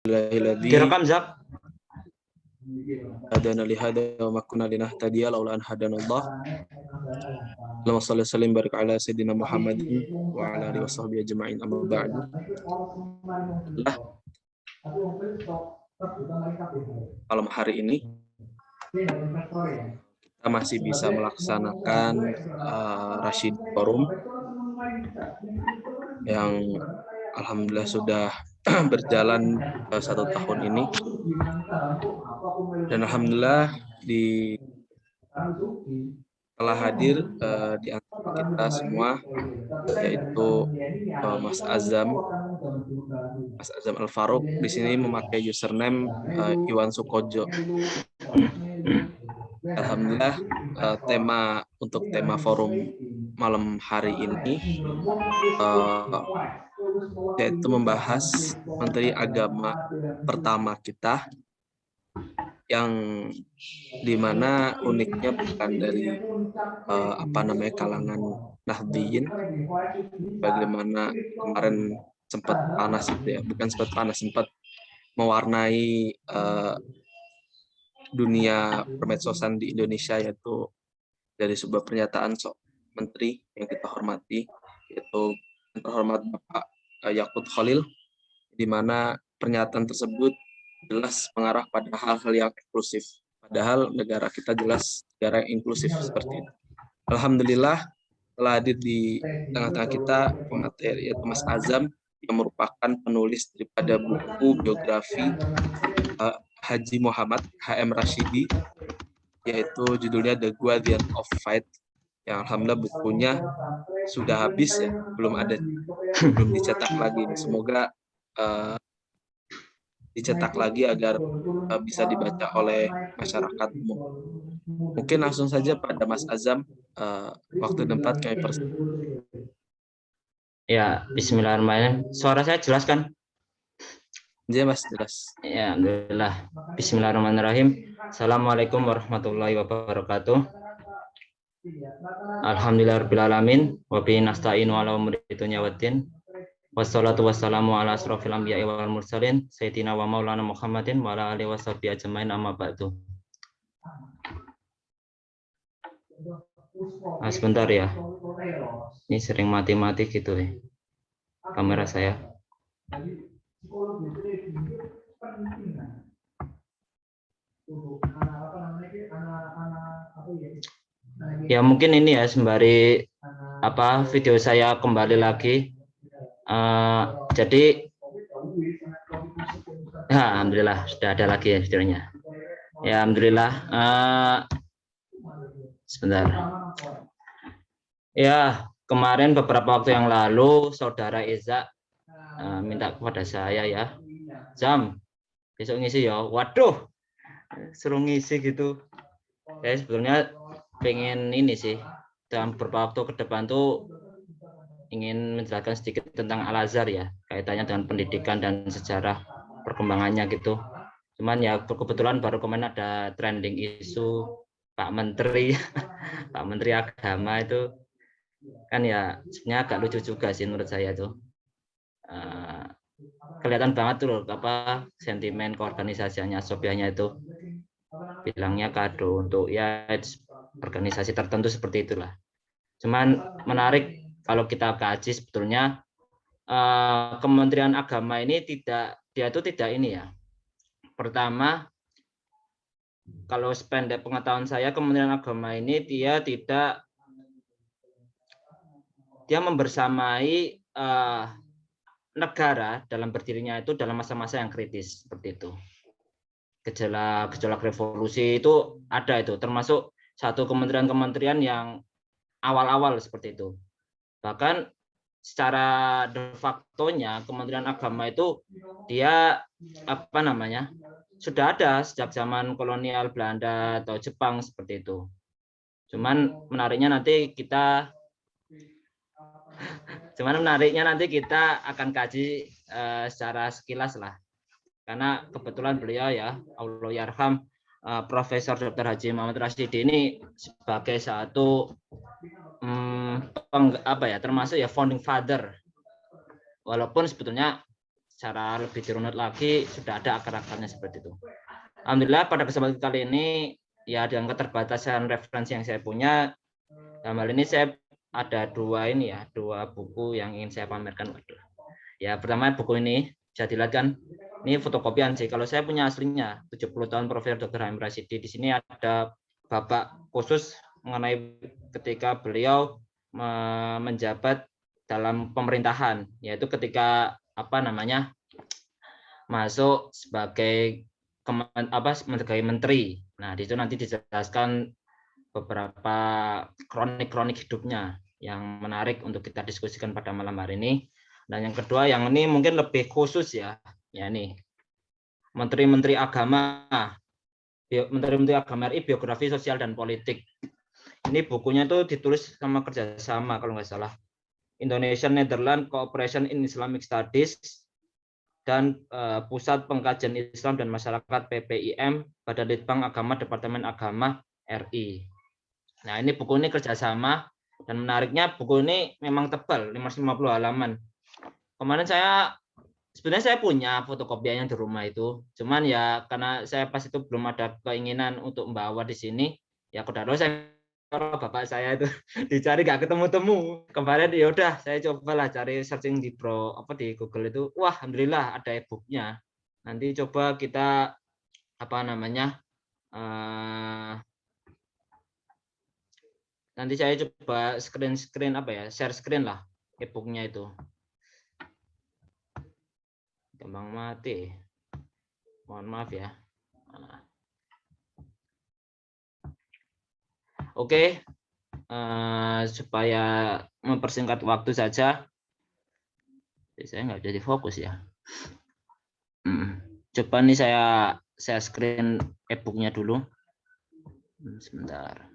Alhamdulillahilladzi Direkam, Zak. hadana li hada wa ma kunna linahtadiya laula an hadanallah. Allahumma shalli wa sallim barik ala sayyidina Muhammadin wa ala alihi washabbihi ajma'in, amma ba'du. Malam hari ini kita masih bisa melaksanakan Rashid Forum yang alhamdulillah sudah berjalan 1 tahun ini, dan alhamdulillah telah hadir di antara kita semua, yaitu Mas Azam Al-Faruq. Di sini memakai username Iwan Sukojo. Alhamdulillah, tema forum malam hari ini yaitu membahas Menteri Agama pertama kita, yang dimana uniknya bukan dari kalangan Nahdliyin, bagaimana kemarin sempat panas itu ya, bukan sempat panas, sempat mewarnai dunia permedsosan di Indonesia, yaitu dari sebuah pernyataan menteri yang kita hormati, yaitu yang terhormat Bapak Yakut Khalil, di mana pernyataan tersebut jelas mengarah pada hal-hal yang eksklusif. Padahal negara kita jelas negara yang inklusif seperti itu. Alhamdulillah telah hadir di tengah-tengah kita pemateri, yaitu Mas Azam, yang merupakan penulis daripada buku biografi Haji Muhammad HM Rashidi, yaitu judulnya The Guardian of Fight, yang alhamdulillah bukunya sudah habis ya, belum dicetak lagi. Semoga dicetak lagi agar bisa dibaca oleh masyarakat umum. Mungkin langsung saja pada Mas Azam, waktu dan tempat kami persilakan. Ya, bismillahirrahmanirrahim. Suara saya jelas kan? Ya Mas, jelas. Ya, alhamdulillah. Bismillahirrahmanirrahim. Assalamualaikum warahmatullahi wabarakatuh. Alhamdulillahirrahmanirrahim. Wa bihi nasta'inu ala umuri dunya waddin. Wassalatu wassalamu ala asrofil anbiya'i wal mursalin sayyidina wa maulana Muhammadin wa ala alihi washabbihi ajmain, amma ba'du. Sebentar ya. Ini sering mati-mati gitu ya kamera saya. Ya mungkin ini ya sembari video saya kembali lagi. Jadi alhamdulillah sudah ada lagi ya videonya. Ya alhamdulillah. Sebentar. Ya, kemarin beberapa waktu yang lalu saudara Iza minta kepada saya ya, Jam besok ngisi ya. Waduh, suruh ngisi gitu. Saya sebetulnya pengen ini sih, dalam beberapa waktu ke depan tuh ingin menjelaskan sedikit tentang Al-Azhar ya, kaitannya dengan pendidikan dan sejarah perkembangannya gitu. Cuman ya kebetulan baru kemarin ada trending isu Pak Menteri, Pak Menteri Agama itu kan ya sebenarnya agak lucu juga sih menurut saya tuh. Kelihatan banget tuh loh sentimen keorganisasiannya, Sofianya itu bilangnya kado untuk ya organisasi tertentu seperti itulah. Cuman menarik kalau kita kaji sebetulnya Kementerian Agama ini tidak ini ya. Pertama, kalau sependek pengetahuan saya, Kementerian Agama ini dia membersamai negara dalam berdirinya itu dalam masa-masa yang kritis seperti itu. Gejolak revolusi itu ada itu, termasuk satu kementerian-kementerian yang awal-awal seperti itu. Bahkan secara de facto-nya Kementerian Agama itu dia sudah ada sejak zaman kolonial Belanda atau Jepang seperti itu. Cuman menariknya nanti kita akan kaji secara sekilas lah. Karena kebetulan beliau ya, Allah yarham, Profesor Dr. Haji Muhammad Rashidi ini sebagai satu termasuk ya founding father. Walaupun sebetulnya secara lebih dirunut lagi sudah ada akar-akarnya seperti itu. Alhamdulillah pada kesempatan kali ini ya dengan keterbatasan referensi yang saya punya, dalam hal ini saya ada dua buku yang ingin saya pamerkan. Ya pertama buku ini bisa dilihat kan, ini fotokopian sih. Kalau saya punya aslinya 70 tahun Profesor Dr. Hamid Rashidi. Di sini ada babak khusus mengenai ketika beliau menjabat dalam pemerintahan, yaitu ketika masuk sebagai sebagai menteri. Nah, di situ nanti dijelaskan beberapa kronik hidupnya yang menarik untuk kita diskusikan pada malam hari ini. Dan yang kedua, yang ini mungkin lebih khusus ya nih Menteri-Menteri Agama RI, biografi sosial dan politik. Ini bukunya itu ditulis sama kerjasama kalau nggak salah Indonesian Netherlands Cooperation in Islamic Studies dan Pusat Pengkajian Islam dan Masyarakat PPIM Badan Litbang Agama Departemen Agama RI. Nah, ini buku ini kerjasama, dan menariknya buku ini memang tebal, 550 halaman. Kemarin sebenarnya saya punya fotokopiannya di rumah itu, cuman ya karena saya pas itu belum ada keinginan untuk membawa di sini, ya kodaro saya bapak saya itu dicari gak ketemu-temu. Kemarin ya udah saya cobalah cari searching di Google itu, wah alhamdulillah ada e-booknya. Nanti coba kita nanti saya coba share screen lah e-booknya itu. Gampang mati. Mohon maaf ya. Oke, supaya mempersingkat waktu saja, saya nggak jadi fokus ya. Coba nih saya screen e-booknya dulu. Sebentar.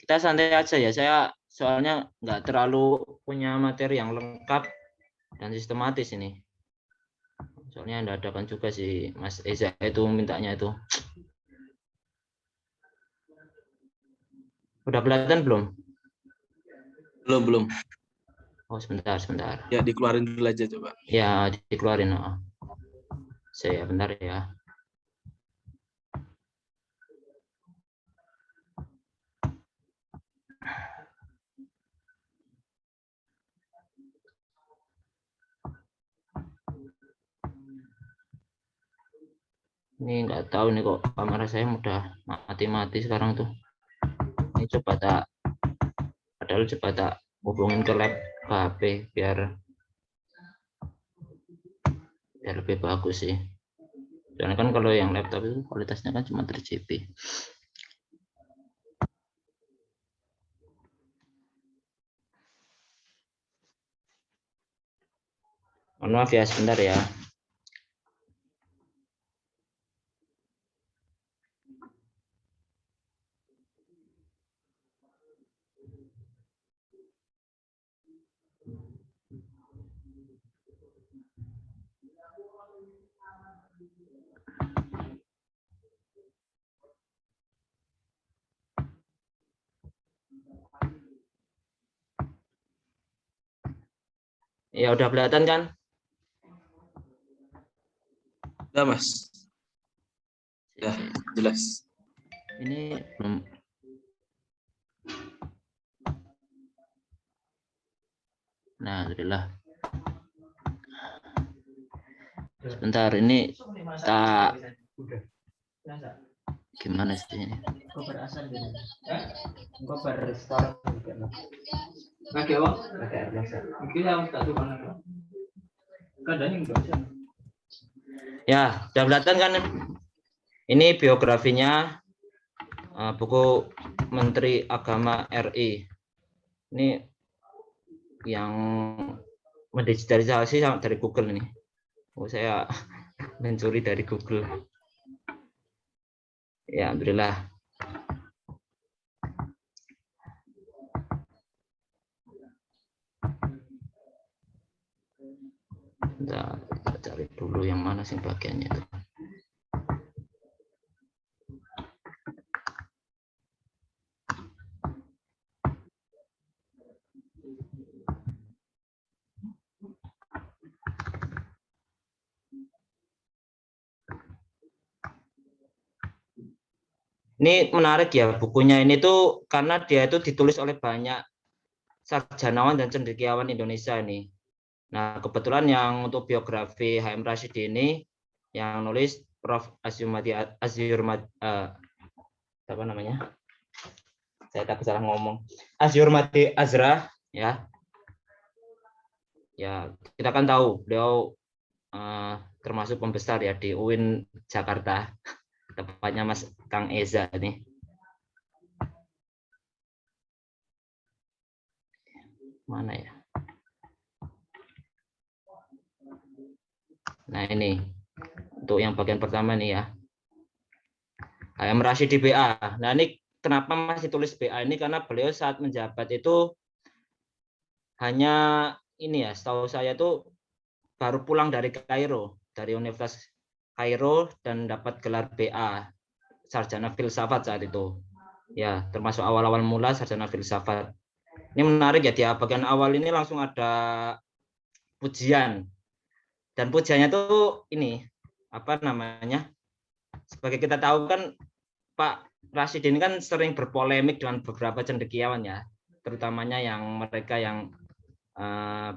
Kita santai aja ya, saya soalnya nggak terlalu punya materi yang lengkap dan sistematis ini. Soalnya Anda adakan juga sih Mas Eza itu mintanya itu. Udah kelihatan belum? Belum. Oh, sebentar. Ya, dikeluarin dulu aja coba. Ya, dikeluarin. Saya bentar ya. Ini nggak tahu nih kok kamera saya udah mati sekarang tuh. Ini padahal coba tak hubungin ke lab ke HP biar lebih bagus sih. Soalnya kan kalau yang laptop itu kualitasnya kan cuma 3 GB. Mohon maaf ya, sebentar ya. Ya udah kelihatan kan? Udah Mas. Ya, jelas. Ini belum. Nah, alhamdulillah. Sebentar, ini tak gimana sih ini? Ya, udah kelihatan kan? Ini biografinya buku Menteri Agama RI. Ini yang mendigitalisasi dari Google ini. Oh, saya mencuri dari Google. Ya, alhamdulillah. Bentar, kita cari dulu yang mana sih bagiannya itu. Ini menarik ya bukunya ini tuh karena dia itu ditulis oleh banyak sarjanawan dan cendekiawan Indonesia ini. Nah, kebetulan yang untuk biografi HM Rashidi ini yang nulis Prof. Apa namanya? Saya takut salah ngomong. Asyurmati Azra ya. Ya, kita kan tahu beliau termasuk pembesar ya di UIN Jakarta. Tepatnya Mas Kang Eza nih. Mana ya? Nah, ini untuk yang bagian pertama nih ya. HM Rashidi BA. Nah, ini kenapa masih tulis BA ini karena beliau saat menjabat itu hanya ini ya, setahu saya itu baru pulang dari Kairo, dari Universitas Kairo dan dapat gelar BA, sarjana filsafat saat itu. Ya, termasuk awal-awal mula sarjana filsafat. Ini menarik ya, di bagian awal ini langsung ada pujian. Dan pujiannya tuh ini, apa namanya? Sebagai kita tahu kan Pak Rashid ini kan sering berpolemik dengan beberapa cendekiawan ya, terutamanya yang mereka yang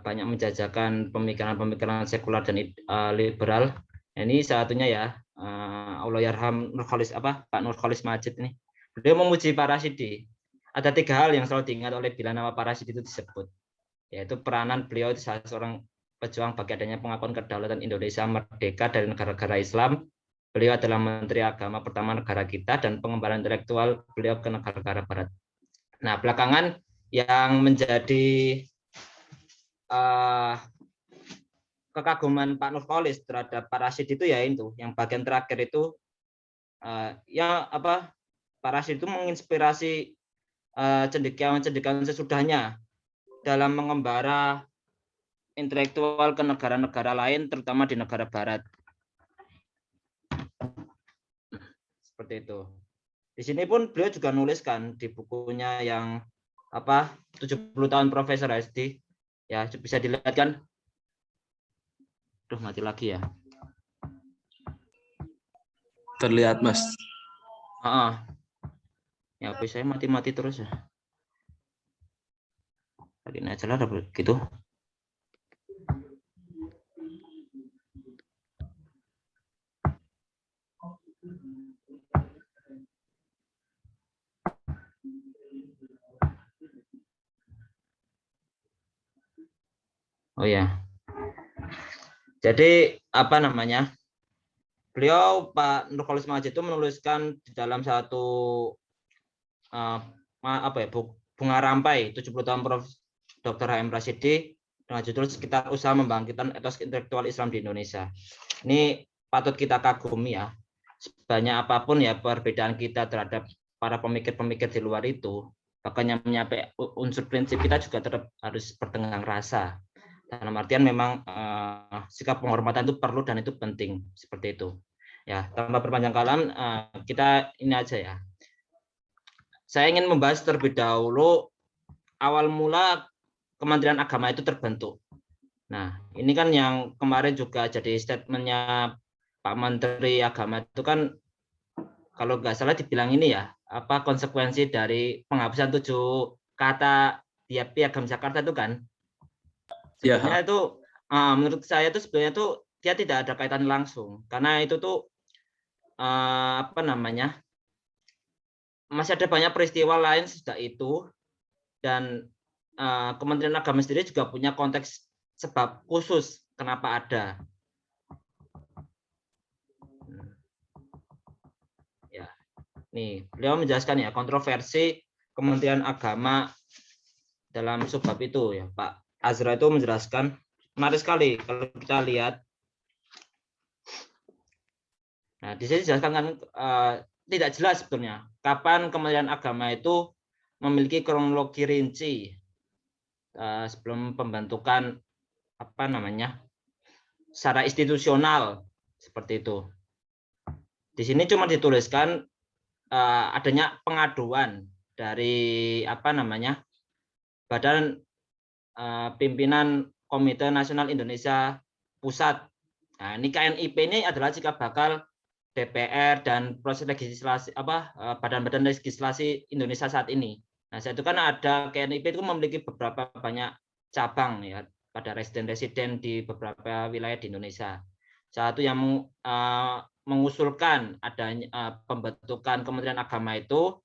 banyak menjajakan pemikiran-pemikiran sekular dan liberal. Ini satunya ya, Allah Yarham Pak Nur Khalis Majid ini. Beliau memuji Pak Rashidi. Ada 3 hal yang selalu diingat oleh bila nama Pak Rashidi itu disebut, yaitu peranan beliau salah seorang pejuang bagi adanya pengakuan kedaulatan Indonesia merdeka dari negara-negara Islam. Beliau adalah Menteri Agama pertama negara kita dan pengembaraan intelektual beliau ke negara-negara Barat. Nah, belakangan yang menjadi kekaguman Pak Nurkolis terhadap Pak Rashid itu ya itu, yang bagian terakhir itu ya apa Pak Rashid itu menginspirasi cendekiawan-cendekiawan sesudahnya dalam mengembara intelektual ke negara-negara lain, terutama di negara Barat. Seperti itu. Di sini pun beliau juga nuliskan di bukunya yang 70 tahun Profesor Rashidi. Ya, bisa dilihat kan? Duh, mati lagi ya. Terlihat, Mas. Ya, HP saya mati-mati terus ya. Lagi aja lah gitu. Oh ya. Jadi apa namanya? Beliau Pak Nurkolis Majid itu menuliskan di dalam satu bunga rampai 70 tahun Prof. Dr. HM Rashidi dengan judul sekitar usaha membangkitkan etos intelektual Islam di Indonesia. Ini patut kita kagumi ya. Sebanyak apapun ya perbedaan kita terhadap para pemikir-pemikir di luar itu, bahkan yang menyampai unsur prinsip kita juga tetap harus bertenggang rasa. Dalam artian memang sikap penghormatan itu perlu dan itu penting seperti itu. Ya, tanpa berpanjang kalam, kita ini aja ya. Saya ingin membahas terlebih dahulu awal mula Kementerian Agama itu terbentuk. Nah, ini kan yang kemarin juga jadi statementnya Pak Menteri Agama itu kan kalau nggak salah dibilang ini ya, apa konsekuensi dari penghapusan 7 kata di Piagam Jakarta itu kan. Sebenarnya itu menurut saya itu sebenarnya itu dia tidak ada kaitan langsung karena itu tuh apa namanya masih ada banyak peristiwa lain sejak itu dan Kementerian Agama sendiri juga punya konteks sebab khusus kenapa ada. Ya, nih beliau menjelaskan ya kontroversi Kementerian Agama dalam subbab itu ya Pak Azra itu menjelaskan menarik sekali kalau kita lihat. Nah, di sini dijelaskan kan tidak jelas sebetulnya kapan Kementerian Agama itu memiliki kronologi rinci sebelum pembentukan apa namanya secara institusional seperti itu. Di sini cuma dituliskan adanya pengaduan dari Badan Pimpinan Komite Nasional Indonesia Pusat. Nah, ini KNIP ini adalah jika bakal DPR dan proses legislasi badan-badan legislasi Indonesia saat ini. Nah, saya itu kan ada KNIP itu memiliki beberapa banyak cabang ya pada residen-residen di beberapa wilayah di Indonesia. Satu yang mengusulkan adanya pembentukan Kementerian Agama itu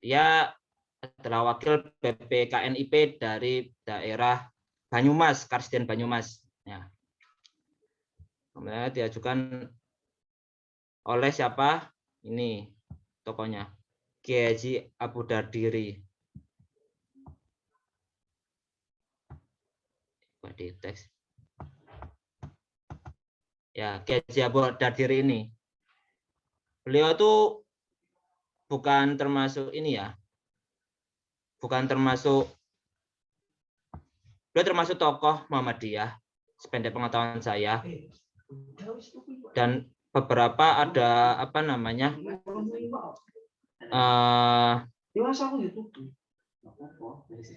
dia adalah wakil BPKNIP dari daerah Banyumas, Karsiden Banyumas. Ya. Kemudian diajukan oleh siapa? Ini tokohnya, Kiai Haji Abu Dardiri. Di teks. Ya, Kiai Haji Abu Dardiri ini. Beliau tuh bukan termasuk ini ya. Bukan termasuk beliau termasuk tokoh Muhammadiyah sependek pengetahuan saya. Dan beberapa ada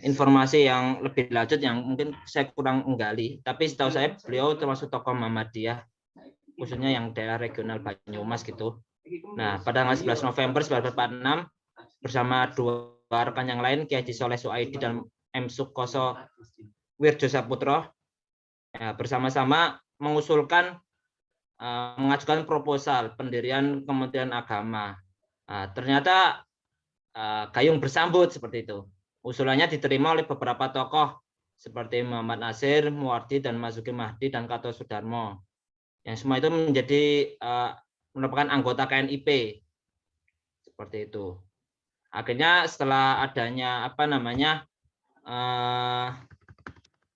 informasi yang lebih lanjut yang mungkin saya kurang menggali, tapi setahu saya beliau termasuk tokoh Muhammadiyah khususnya yang daerah regional Banyumas gitu. Nah, pada tanggal 11 November 1946 bersama dua rekan yang lain, Kiai Haji Soleh Suaidi dan M. Sukoso Wirjo Saputro, ya, bersama-sama mengusulkan mengajukan proposal pendirian Kementerian Agama. Nah, ternyata gayung bersambut seperti itu. Usulannya diterima oleh beberapa tokoh seperti Muhammad Nasir, Muwardi, dan Marzuki Mahdi, dan Kato Sudarmo. Yang semua itu menjadi merupakan anggota KNIP. Seperti itu. Akhirnya setelah adanya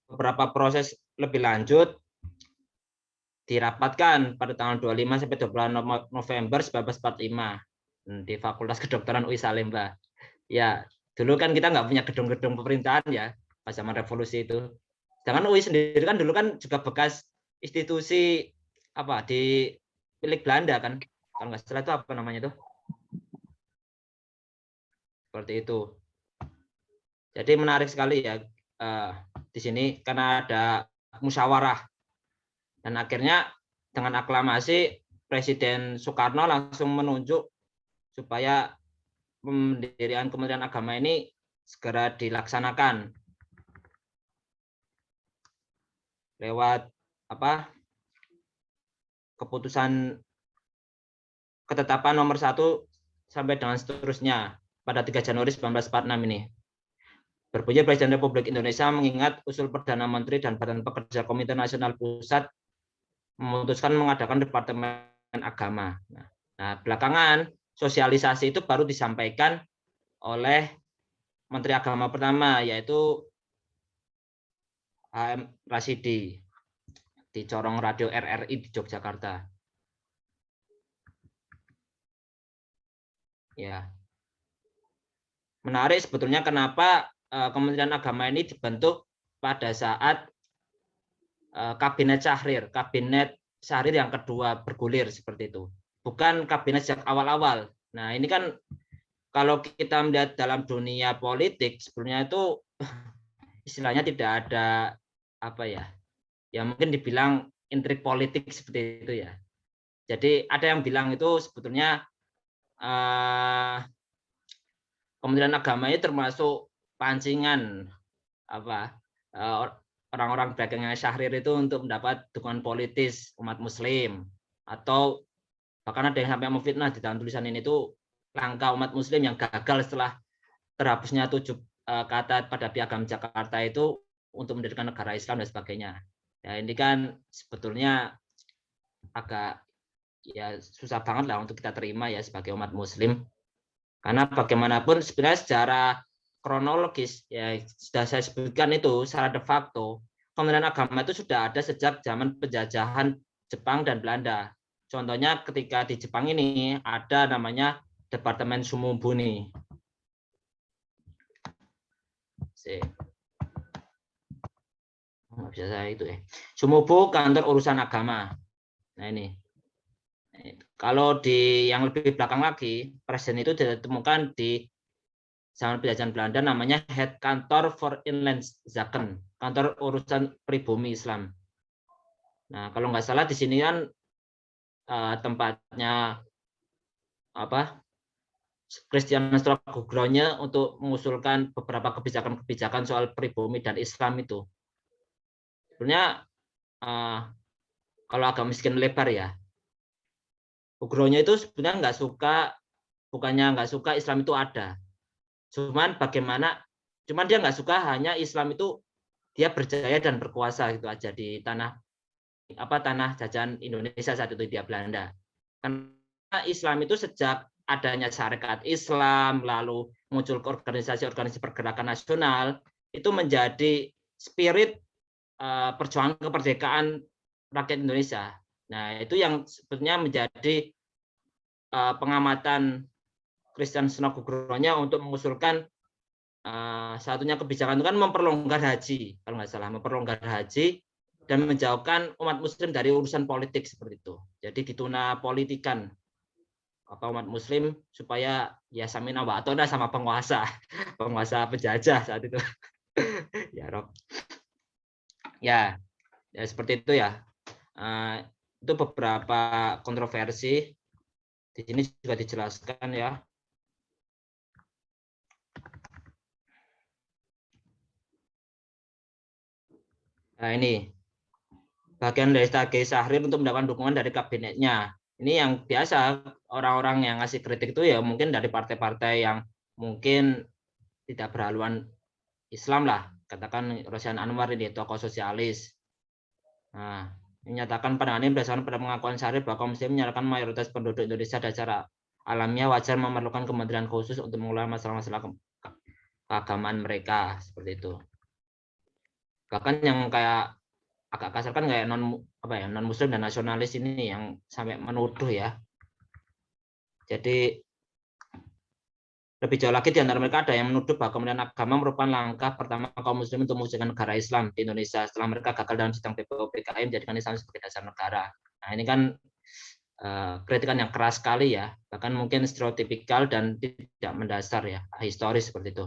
beberapa proses lebih lanjut dirapatkan pada tanggal 25 sampai 28 November 1945 di Fakultas Kedokteran UI Salemba. Ya, dulu kan kita nggak punya gedung-gedung pemerintahan ya pas zaman revolusi itu. Sedangkan UI sendiri kan dulu kan juga bekas institusi di milik Belanda kan. Kalau nggak salah itu apa namanya tuh? Seperti itu. Jadi menarik sekali ya di sini karena ada musyawarah dan akhirnya dengan aklamasi Presiden Soekarno langsung menunjuk supaya pendirian Kementerian Agama ini segera dilaksanakan lewat keputusan ketetapan nomor 1 sampai dengan seterusnya pada 3 Januari 1946 ini. Berbunyi Presiden Republik Indonesia mengingat usul Perdana Menteri dan Badan Pekerja Komite Nasional Pusat memutuskan mengadakan Departemen Agama. Nah, belakangan sosialisasi itu baru disampaikan oleh Menteri Agama pertama, yaitu H.M. Rasidi di Corong Radio RRI di Yogyakarta. Ya, menarik sebetulnya kenapa Kementerian Agama ini dibentuk pada saat Kabinet Syahrir yang kedua bergulir seperti itu. Bukan kabinet sejak awal-awal. Nah, ini kan kalau kita melihat dalam dunia politik sebetulnya itu istilahnya tidak ada ya mungkin dibilang intrik politik seperti itu ya. Jadi ada yang bilang itu sebetulnya Kementerian Agama ini termasuk pancingan orang-orang belakangnya Syahrir itu untuk mendapat dukungan politis umat Muslim, atau bahkan ada yang sampai memfitnah di dalam tulisan ini itu langkah umat Muslim yang gagal setelah terhapusnya 7 kata pada Piagam Jakarta itu untuk mendirikan negara Islam dan sebagainya. Ya, ini kan sebetulnya agak ya susah banget lah untuk kita terima ya sebagai umat Muslim. Karena bagaimanapun sebenarnya secara kronologis ya sudah saya sebutkan itu secara de facto Kementerian Agama itu sudah ada sejak zaman penjajahan Jepang dan Belanda. Contohnya ketika di Jepang ini ada namanya Departemen Sumubuni. nggak bisa saya itu ya. Sumubu kantor urusan agama. Nah ini. Kalau di yang lebih belakang lagi, presiden itu ditemukan di zaman penjajahan Belanda namanya Head Kantor for Inland Zaken, kantor urusan pribumi Islam. Nah, kalau nggak salah di sini kan tempatnya apa? Christian Strogogronya untuk mengusulkan beberapa kebijakan-kebijakan soal pribumi dan Islam itu. Sebenarnya kalau agak miskin lebar ya, Ugronya itu sebenarnya nggak suka, bukannya nggak suka Islam itu ada. Cuman dia nggak suka hanya Islam itu dia berjaya dan berkuasa gitu aja di tanah jajahan Indonesia saat itu dia Belanda. Karena Islam itu sejak adanya syarikat Islam, lalu muncul ke organisasi-organisasi pergerakan nasional, itu menjadi spirit perjuangan kemerdekaan rakyat Indonesia. Nah, itu yang sebetulnya menjadi pengamatan Christian Snogugronya untuk mengusulkan satunya kebijakan itu kan memperlonggar haji, kalau nggak salah, memperlonggar haji dan menjauhkan umat muslim dari urusan politik seperti itu. Jadi dituna politikan umat muslim supaya ya samina wa atona sama penguasa penjajah saat itu. Ya Rob. Ya seperti itu ya. Itu beberapa kontroversi di sini juga dijelaskan ya. Nah ini bagian dari strategi Syahrir untuk mendapatkan dukungan dari kabinetnya. Ini yang biasa orang-orang yang ngasih kritik itu ya mungkin dari partai-partai yang mungkin tidak berhaluan Islam lah. Katakan Rosyan Anwar ini tokoh sosialis. Nah, menyatakan pandangan ini berdasarkan pada pengakuan Syahrir bahwa kaum muslim menyatakan mayoritas penduduk Indonesia secara alamiah wajar memerlukan kementerian khusus untuk mengelola masalah-masalah keagamaan mereka seperti itu. Bahkan yang kayak agak kasar kan kayak non muslim dan nasionalis ini yang sampai menuduh ya. Jadi lebih jauh lagi di antara mereka ada yang menuduh bahwa Kementerian Agama merupakan langkah pertama kaum muslim untuk mewujudkan negara Islam di Indonesia setelah mereka gagal dalam sidang PBO PKI menjadikan Islam sebagai dasar negara. Nah, ini kan kritikan yang keras sekali ya, bahkan mungkin stereotipikal dan tidak mendasar ya, historis seperti itu.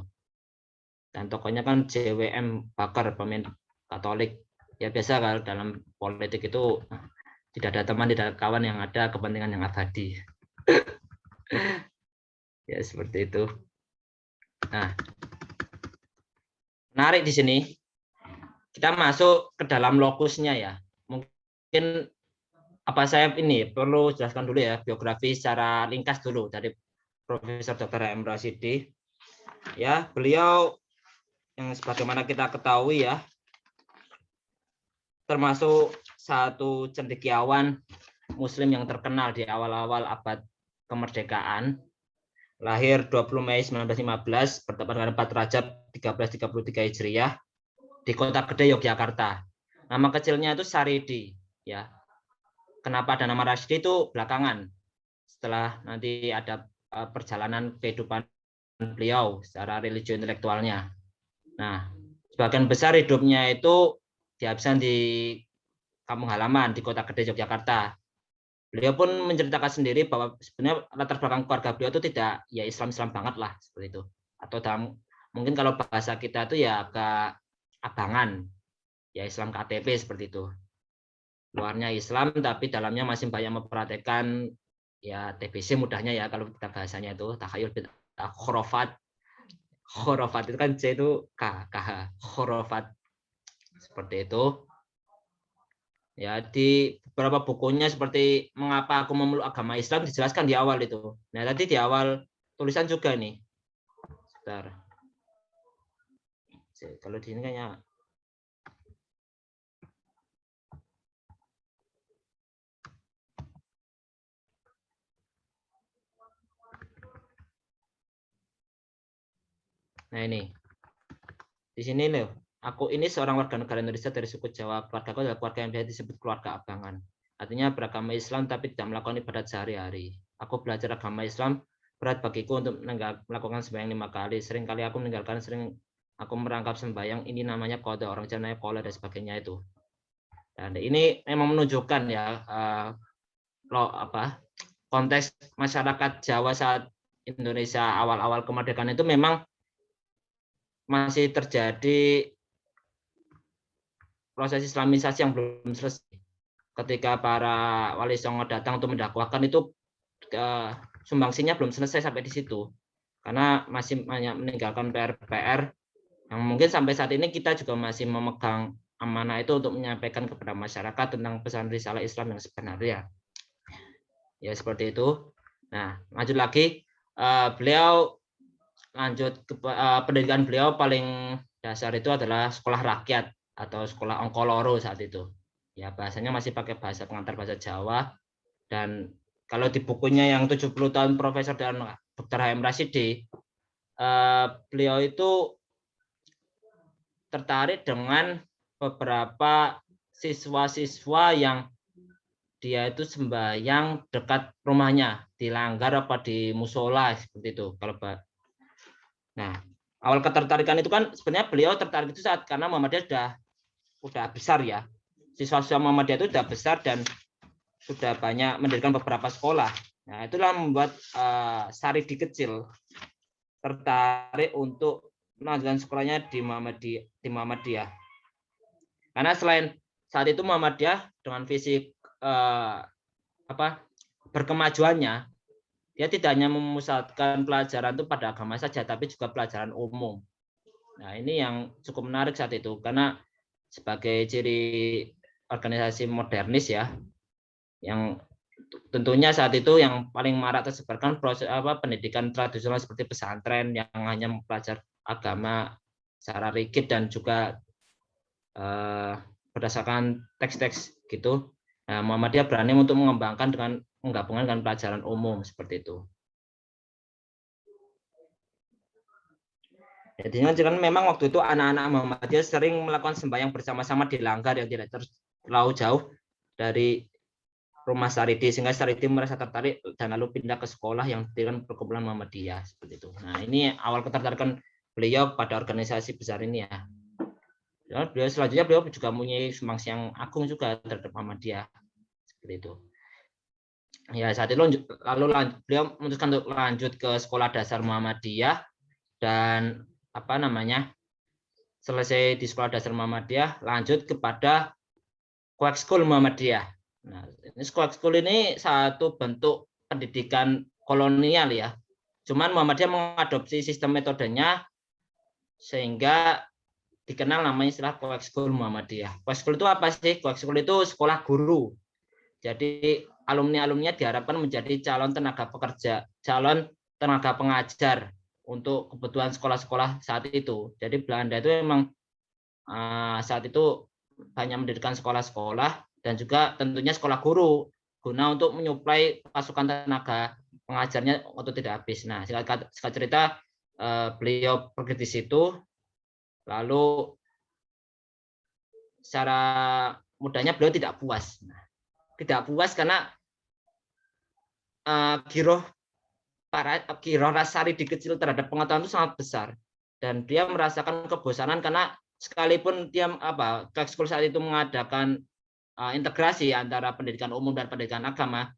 Dan tokohnya kan JWM Bakar, pemimpin Katolik. Ya biasa kalau dalam politik itu tidak ada teman, tidak ada kawan, yang ada kepentingan yang abadi. Ya seperti itu. Nah, menarik di sini. Kita masuk ke dalam lokusnya ya. Mungkin saya ini perlu jelaskan dulu ya biografi secara ringkas dulu dari Profesor Dr. M. Rasidi. Ya, beliau yang sebagaimana kita ketahui ya, termasuk satu cendekiawan Muslim yang terkenal di awal-awal abad kemerdekaan. Lahir 20 Mei 1915 bertepatan dengan 4 Rajab 1333 Hijriah di Kota Gede, Yogyakarta. Nama kecilnya itu Saridi, ya. Kenapa ada nama Rasidi itu belakangan, setelah nanti ada perjalanan kehidupan beliau secara religio intelektualnya. Nah, sebagian besar hidupnya itu dihabiskan di kampung halaman di Kota Gede, Yogyakarta. Beliau pun menceritakan sendiri bahwa sebenarnya latar belakang keluarga beliau itu tidak ya Islam-Islam banget lah seperti itu. Atau dalam mungkin kalau bahasa kita itu ya agak abangan, ya Islam KTP seperti itu. Luarnya Islam tapi dalamnya masih banyak mempraktekkan ya TBC mudahnya ya kalau kita bahasanya itu takhayul khurafat. Khurafat itu kan C itu KH, khurafat seperti itu. Ya di beberapa bukunya seperti mengapa aku memeluk agama Islam dijelaskan di awal itu. Nah tadi di awal tulisan juga nih. Sebentar. Kalau di sini kayaknya nah ini. Di sini loh. Aku ini seorang warga negara Indonesia dari suku Jawa. Keluargaku adalah keluarga yang biasa disebut keluarga abangan. Artinya beragama Islam tapi tidak melakukan ibadat sehari-hari. Aku belajar agama Islam berat bagiku untuk melakukan sembahyang 5 kali. Seringkali aku meninggalkan aku merangkap sembahyang, ini namanya qada, orang Jawa namanya qala dan sebagainya itu. Dan ini memang menunjukkan ya konteks masyarakat Jawa saat Indonesia awal-awal kemerdekaan itu memang masih terjadi proses Islamisasi yang belum selesai. Ketika para wali songo datang untuk mendakwahkan itu sumbangsinya belum selesai sampai di situ, karena masih banyak meninggalkan PR-PR yang mungkin sampai saat ini kita juga masih memegang amanah itu untuk menyampaikan kepada masyarakat tentang pesan risalah Islam yang sebenarnya. Ya seperti itu. Nah, lanjut lagi, beliau lanjut ke pendidikan beliau paling dasar itu adalah sekolah rakyat atau sekolah Ongkoloro saat itu. Ya bahasanya masih pakai bahasa pengantar bahasa Jawa, dan kalau di bukunya yang 70 tahun Profesor dan Dr. H.M. Rasidi, beliau itu tertarik dengan beberapa siswa-siswa yang dia itu sembahyang dekat rumahnya, di langgar apa di musola seperti itu. Nah, awal ketertarikan itu kan sebenarnya beliau tertarik itu saat karena Muhammadiyah udah besar ya. Siswa-siswa Muhammadiyah itu sudah besar dan sudah banyak mendirikan beberapa sekolah. Nah, itulah membuat Saridi kecil tertarik untuk melanjutkan sekolahnya di Muhammadiyah. Karena selain saat itu Muhammadiyah dengan visi berkemajuannya, dia tidak hanya memusatkan pelajaran itu pada agama saja, tapi juga pelajaran umum. Nah, ini yang cukup menarik saat itu, karena sebagai ciri organisasi modernis ya, yang tentunya saat itu yang paling marak tersebarkan proses pendidikan tradisional seperti pesantren yang hanya mempelajari agama secara rigid dan juga berdasarkan teks-teks gitu. Nah, Muhammadiyah berani untuk mengembangkan dengan menggabungkan dengan pelajaran umum seperti itu. Jadi kan memang waktu itu anak-anak Muhammadiyah sering melakukan sembahyang bersama-sama di langgar yang tidak terlalu jauh dari rumah Saridi, sehingga Saridi merasa tertarik dan lalu pindah ke sekolah yang didirikan perkumpulan Muhammadiyah seperti itu. Nah, ini awal ketertarikan beliau pada organisasi besar ini ya. Beliau selanjutnya beliau juga mempunyai sumbangsi yang agung juga terhadap Muhammadiyah seperti itu. Ya, saat itu lalu beliau memutuskan untuk lanjut ke sekolah dasar Muhammadiyah dan selesai di sekolah dasar Muhammadiyah lanjut kepada Quake School Muhammadiyah. Nah, ini Quake School ini satu bentuk pendidikan kolonial ya. Cuman Muhammadiyah mengadopsi sistem metodenya sehingga dikenal namanya istilah Quake School Muhammadiyah. Quake School itu apa sih? Quake School itu sekolah guru. Jadi alumni-alumninya diharapkan menjadi calon tenaga pekerja, calon tenaga pengajar untuk kebutuhan sekolah-sekolah saat itu. Jadi Belanda itu memang saat itu banyak mendirikan sekolah-sekolah dan juga tentunya sekolah guru guna untuk menyuplai pasukan tenaga pengajarnya untuk tidak habis. Nah, singkat cerita beliau pergi di situ, lalu secara mudahnya beliau tidak puas. Nah, tidak puas karena giroh Saridi kecil terhadap pengetahuan itu sangat besar, dan dia merasakan kebosanan karena sekalipun dia Quake School saat itu mengadakan integrasi antara pendidikan umum dan pendidikan agama,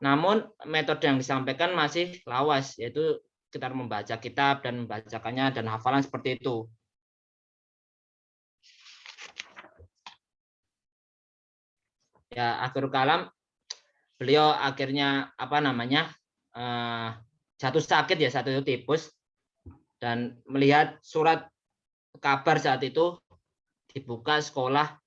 namun metode yang disampaikan masih lawas, yaitu sekitar membaca kitab dan membacakannya dan hafalan seperti itu. Ya, akhir kalam beliau akhirnya jatuh sakit ya, satu itu tipes, dan melihat surat kabar saat itu dibuka sekolah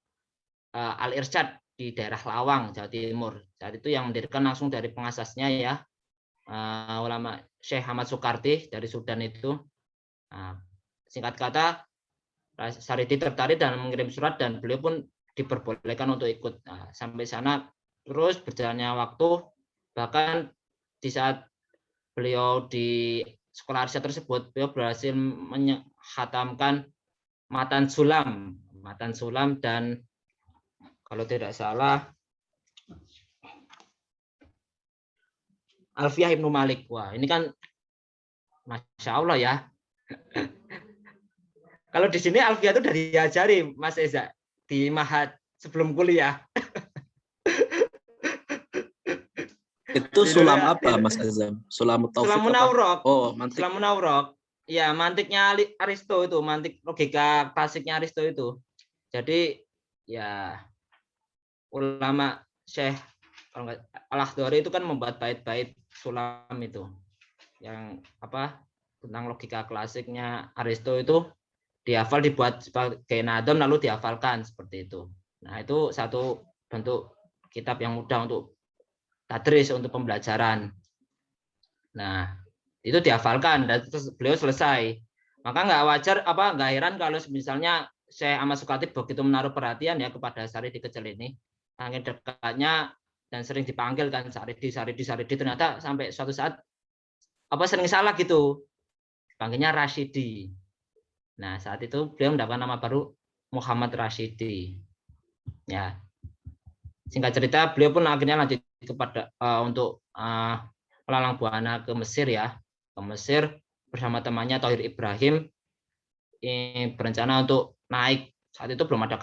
Al-Irsyad di daerah Lawang, Jawa Timur. Saat itu yang mendirikan langsung dari pengasasnya ya, ulama Syekh Ahmad Soekardi dari Sudan itu. Singkat kata, Saridi tertarik dan mengirim surat dan beliau pun diperbolehkan untuk ikut. Sampai sana terus berjalannya waktu, bahkan di saat beliau di sekolah Arsyad tersebut, beliau berhasil menghatamkan Matan Sulam dan kalau tidak salah Alfiyah Ibnu Malik. Wah, ini kan Masya Allah ya. Kalau di sini alfiah itu udah diajari Mas Eza di Mahat sebelum kuliah. Itu Di sulam Indonesia, apa Mas Azam? Sulam Taufik Sulamun apa? Aurok. Oh, mantik. Sulamun Aurok. Ya, mantiknya Aristo itu, mantik logika klasiknya Aristo itu. Jadi ya ulama Syekh Al-Akhdari itu kan membuat bait-bait sulam itu yang apa tentang logika klasiknya Aristo itu dihafal, dibuat sebagai nadom lalu dihafalkan seperti itu. Nah, itu satu bentuk kitab yang mudah untuk tadris, untuk pembelajaran. Nah, itu dihafalkan dan terus beliau selesai. Maka nggak wajar nggak heran kalau misalnya Syekh Ahmad Sukatib begitu menaruh perhatian ya kepada Saridi Kecil ini, saking dekatnya dan sering dipanggil kan Saridi, ternyata sampai suatu saat sering salah gitu, panggilnya Rasyidi. Nah, saat itu beliau mendapatkan nama baru Muhammad Rasyidi. Ya, singkat cerita beliau pun akhirnya lanjut kepada untuk melalang buana ke Mesir ya, ke Mesir bersama temannya Thohir Ibrahim. Ini berencana untuk naik, saat itu belum ada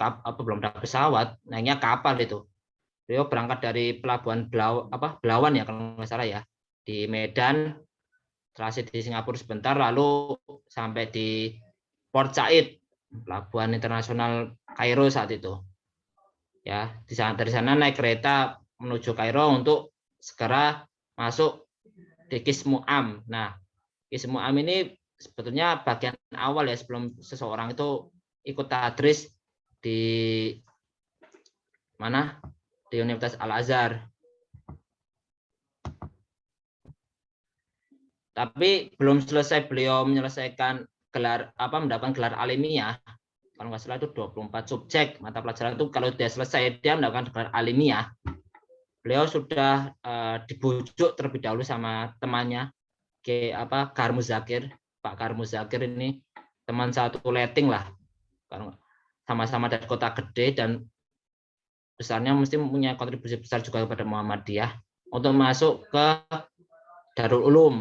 pesawat, naiknya kapal itu. Beliau berangkat dari pelabuhan Belawan ya kalau nggak salah ya, di Medan, transit di Singapura sebentar, lalu sampai di Port Said, pelabuhan internasional Kairo saat itu. Ya, dari sana naik kereta menuju Kairo untuk segera masuk di Kismu'am. Nah, Kismu'am ini sebetulnya bagian awal ya sebelum seseorang itu ikut tadris di mana? Di Universitas Al-Azhar. Tapi belum selesai beliau menyelesaikan mendapatkan gelar alimiah. Kalau nggak salah itu 24 subjek mata pelajaran itu, kalau dia selesai dia mendapatkan gelar alimiah. Beliau sudah dibujuk terlebih dahulu sama temannya Kar Muzakir. Pak Kar Muzakir ini teman satu letting lah, sama-sama dari kota gede dan besarnya mesti punya kontribusi besar juga kepada Muhammadiyah untuk masuk ke Darul Ulum,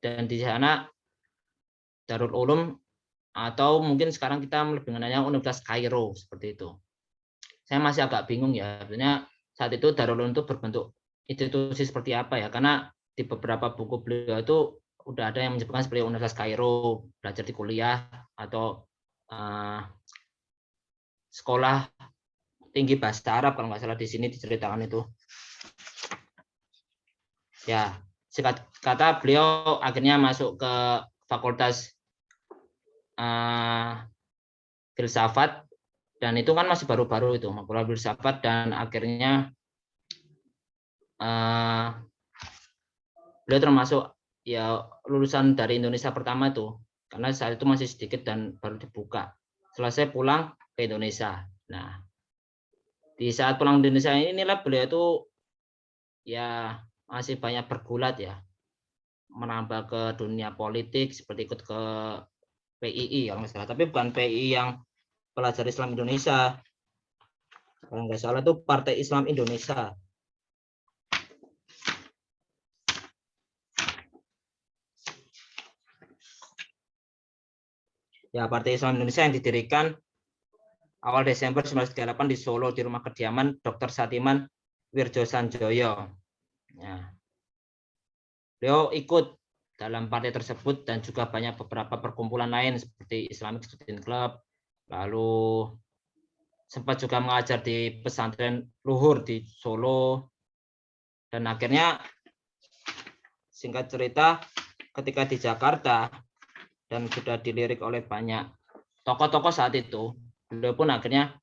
dan di sana Darul Ulum atau mungkin sekarang kita lebih mengenalnya Universitas Kairo seperti itu. Saya masih agak bingung ya, sebenarnya saat itu Darul Ulum itu berbentuk institusi seperti apa ya, karena di beberapa buku beliau itu udah ada yang menyebutkan seperti Universitas Kairo, belajar di kuliah atau sekolah tinggi bahasa Arab kalau nggak salah di sini diceritakan itu. Ya, singkat kata beliau akhirnya masuk ke Fakultas Filsafat, dan itu kan masih baru-baru itu Fakultas Filsafat, dan akhirnya beliau termasuk ya lulusan dari Indonesia pertama itu, karena saat itu masih sedikit dan baru dibuka. Selesai pulang ke Indonesia. Nah, di saat pulang ke Indonesia inilah beliau itu ya masih banyak bergulat ya, menambah ke dunia politik seperti ikut ke PII kalau nggak salah, tapi bukan PII yang Pelajar Islam Indonesia, kalau nggak salah itu Partai Islam Indonesia. Ya, Partai Islam Indonesia yang didirikan awal Desember 1938 di Solo di rumah kediaman Dr. Satiman Wirjo Sanjoyo. Ya. Beliau ikut dalam partai tersebut dan juga banyak beberapa perkumpulan lain seperti Islamic Student Club, lalu sempat juga mengajar di pesantren Luhur di Solo, dan akhirnya singkat cerita ketika di Jakarta dan sudah dilirik oleh banyak tokoh-tokoh saat itu, beliau pun akhirnya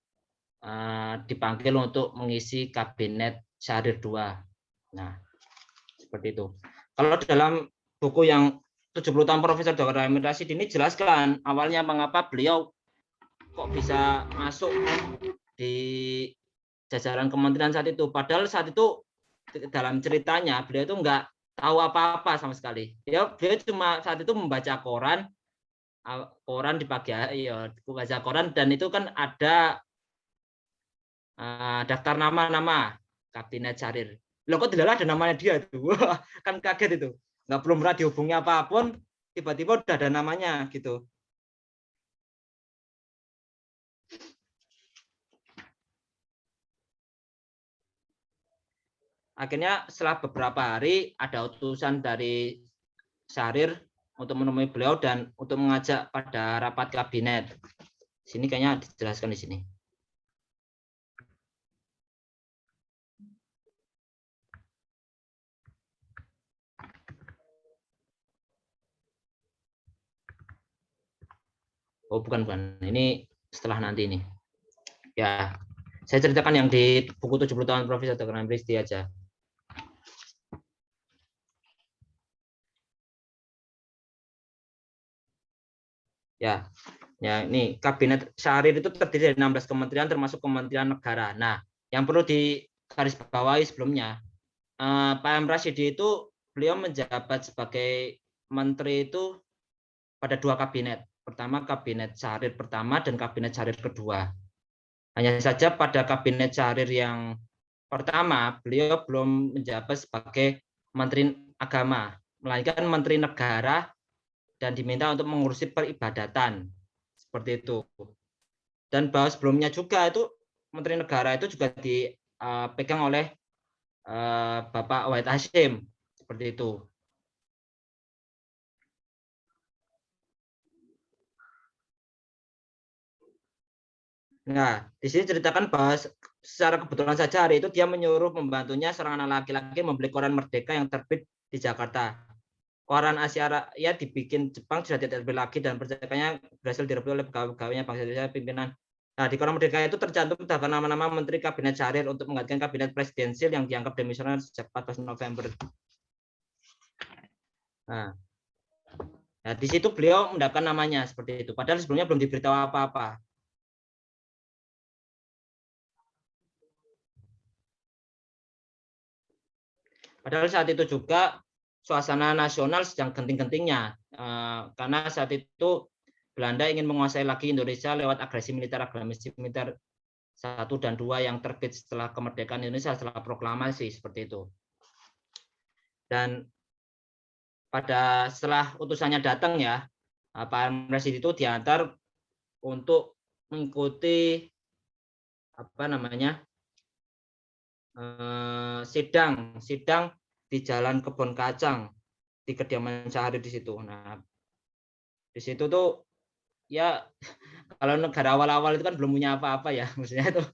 dipanggil untuk mengisi kabinet Syahrir II. Nah, seperti itu. Kalau dalam buku yang 70 tahun Profesor Dr. Hamid Rashid ini jelaskan awalnya mengapa beliau kok bisa masuk di jajaran kementerian saat itu. Padahal saat itu dalam ceritanya beliau itu nggak tahu apa-apa sama sekali. Beliau cuma saat itu membaca koran di pagi hari, ya, baca koran, dan itu kan ada daftar nama-nama kabinet Syahrir. Loh kok tidak ada namanya dia tuh? Kan kaget itu. Nggak belum pernah dihubungi apapun, tiba-tiba udah ada namanya gitu. Akhirnya setelah beberapa hari ada utusan dari Syahrir untuk menemui beliau dan untuk mengajak pada rapat kabinet. Sini kayaknya dijelaskan di sini. Oh, bukan. Ini setelah nanti ini. Ya, saya ceritakan yang di buku 70 tahun Profesor Dr. Amristi aja. Ya, ini Kabinet Syahrir itu terdiri dari 16 kementerian termasuk Kementerian Negara. Nah, yang perlu digarisbawahi sebelumnya, Pak M. Rashidi itu beliau menjabat sebagai menteri itu pada 2 kabinet. Pertama Kabinet Syahrir pertama dan Kabinet Syahrir kedua. Hanya saja pada Kabinet Syahrir yang pertama, beliau belum menjabat sebagai Menteri Agama, melainkan Menteri Negara dan diminta untuk mengurusi peribadatan. Seperti itu. Dan bahwa sebelumnya juga itu Menteri Negara itu juga dipegang oleh Bapak Wahid Hasyim. Seperti itu. Nah, di sini ceritakan bahwa secara kebetulan saja hari itu dia menyuruh pembantunya seorang anak laki-laki membeli koran Merdeka yang terbit di Jakarta. Koran Asia Rakyat dibikin Jepang sudah tidak terbit lagi dan percetakannya berhasil direbut oleh pegawai-pegawainya bangsa Indonesia pimpinan. Nah, di koran Merdeka itu tercantum daftar nama-nama Menteri Kabinet Syahrir untuk menggantikan Kabinet Presidensil yang dianggap demisioner sejak 14 November. Nah, di situ beliau mendapatkan namanya seperti itu. Padahal sebelumnya belum diberitahu apa-apa. Padahal saat itu juga suasana nasional sedang genting-gentingnya, karena saat itu Belanda ingin menguasai lagi Indonesia lewat agresi militer 1 dan 2 yang terbit setelah kemerdekaan Indonesia setelah proklamasi seperti itu. Dan setelah utusannya datang ya, Pak Rashid itu diantar untuk mengikuti sidang di Jalan Kebon Kacang di kediaman Syahrir di situ. Nah, di situ tuh ya kalau negara awal-awal itu kan belum punya apa-apa ya, maksudnya itu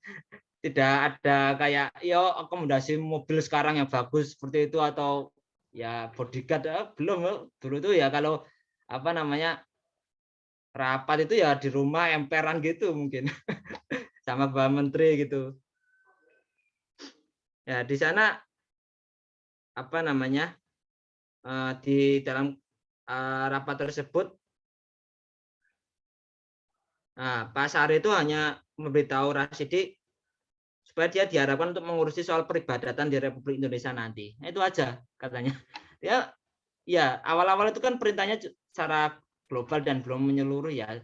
tidak ada kayak ya akomodasi mobil sekarang yang bagus seperti itu atau ya bodyguard belum. Dulu tuh ya kalau rapat itu ya di rumah emperan gitu mungkin sama Pak Menteri gitu. Ya di sana di dalam rapat tersebut, Pak Syahrir itu hanya memberitahu Rashidi supaya dia diharapkan untuk mengurusi soal peribadatan di Republik Indonesia nanti. Nah, itu aja katanya. Ya awal-awal itu kan perintahnya secara global dan belum menyeluruh ya.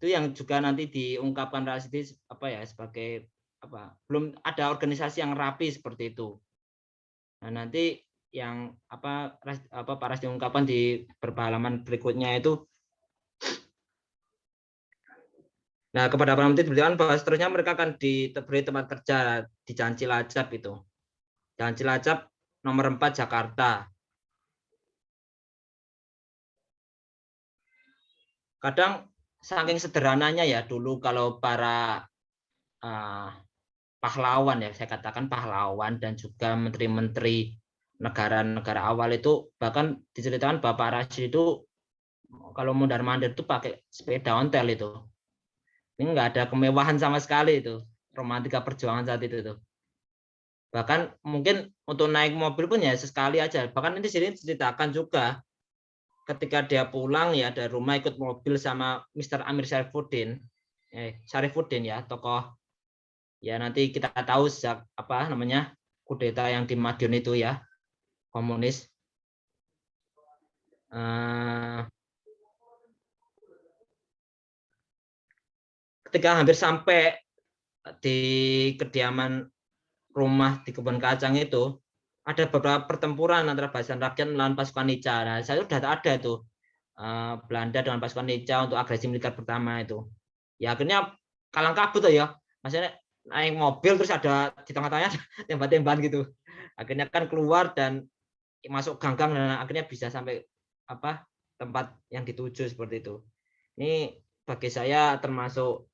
Itu yang juga nanti diungkapkan Rashidi sebagai belum ada organisasi yang rapi seperti itu. Nah, nanti yang Pak Rashidi ungkapkan di beberapa halaman berikutnya itu. Nah, kepada para menteri diberitakan bahwa seterusnya mereka akan diberi tempat kerja di Jalan Cilacap itu. Jalan Cilacap nomor 4 Jakarta. Kadang saking sederhananya ya dulu kalau para pahlawan ya, saya katakan pahlawan dan juga menteri-menteri negara-negara awal itu bahkan diceritakan Bapak Rashid itu kalau mondar-mandir itu pakai sepeda ontel itu. Ini nggak ada kemewahan sama sekali itu, romantika perjuangan saat itu tuh. Bahkan mungkin untuk naik mobil pun ya sesekali aja. Bahkan di sini ceritakan juga ketika dia pulang ya dari rumah ikut mobil sama Mr. Amir Syarifuddin ya, tokoh ya nanti kita tahu sejak kudeta yang di Madiun itu ya, komunis. Ketika hampir sampai di kediaman rumah di Kebun Kacang itu ada beberapa pertempuran antara barisan rakyat melawan pasukan Nica. Nah, saya sudah ada itu Belanda dengan pasukan Nica untuk agresi militer pertama itu. Ya akhirnya kalang kabut ya. Maksudnya naik mobil terus ada di tengah-tengahnya tembak-tembakan gitu. Akhirnya kan keluar dan masuk gang-gang dan akhirnya bisa sampai tempat yang dituju seperti itu. Ini bagi saya termasuk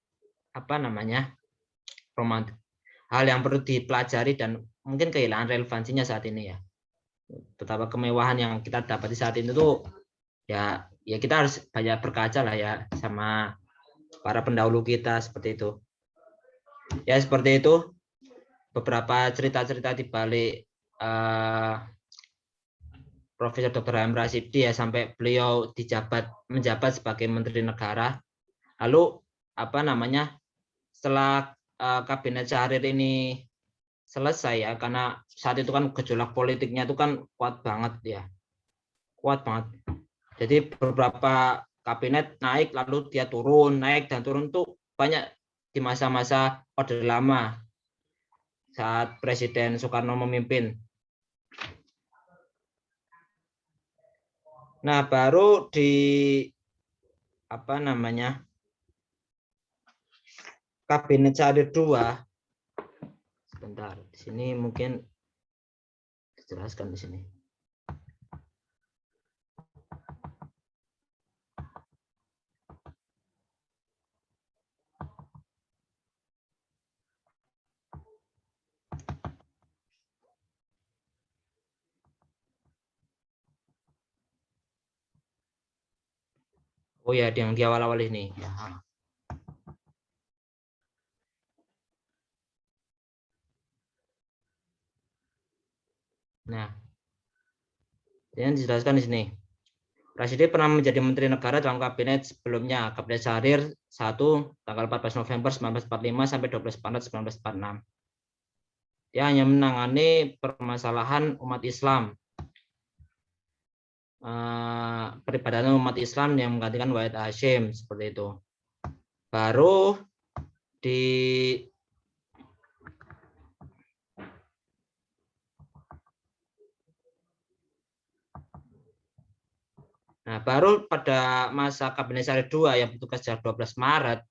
romantis, hal yang perlu dipelajari dan mungkin kehilangan relevansinya saat ini ya. Betapa kemewahan yang kita dapati saat ini tuh ya kita harus banyak berkaca lah ya sama para pendahulu kita seperti itu. Ya seperti itu beberapa cerita-cerita di balik Profesor Dr. H.M. Rasidi ya sampai beliau menjabat sebagai Menteri Negara. Lalu setelah kabinet Syahrir ini selesai ya, karena saat itu kan gejolak politiknya itu kan kuat banget ya, kuat banget. Jadi beberapa kabinet naik lalu dia turun, naik dan turun tuh banyak di masa-masa Orde Lama saat Presiden Soekarno memimpin. Nah, baru di Kabinet Syahrir II. Sebentar, di sini mungkin dijelaskan di sini. Oh ya, yang di awal-awal ini. Ya. Nah, yang dijelaskan di sini. Rasidi pernah menjadi Menteri Negara dalam kabinet sebelumnya, Kabinet Syahrir 1 tanggal 14 November 1945 sampai 12 Maret 1946. Dia hanya menangani permasalahan umat Islam, peribadatan umat Islam yang menggantikan Wahid Hasyim seperti itu. Baru baru pada masa Kabinet Syahrir II yang bertugas sejak 12 Maret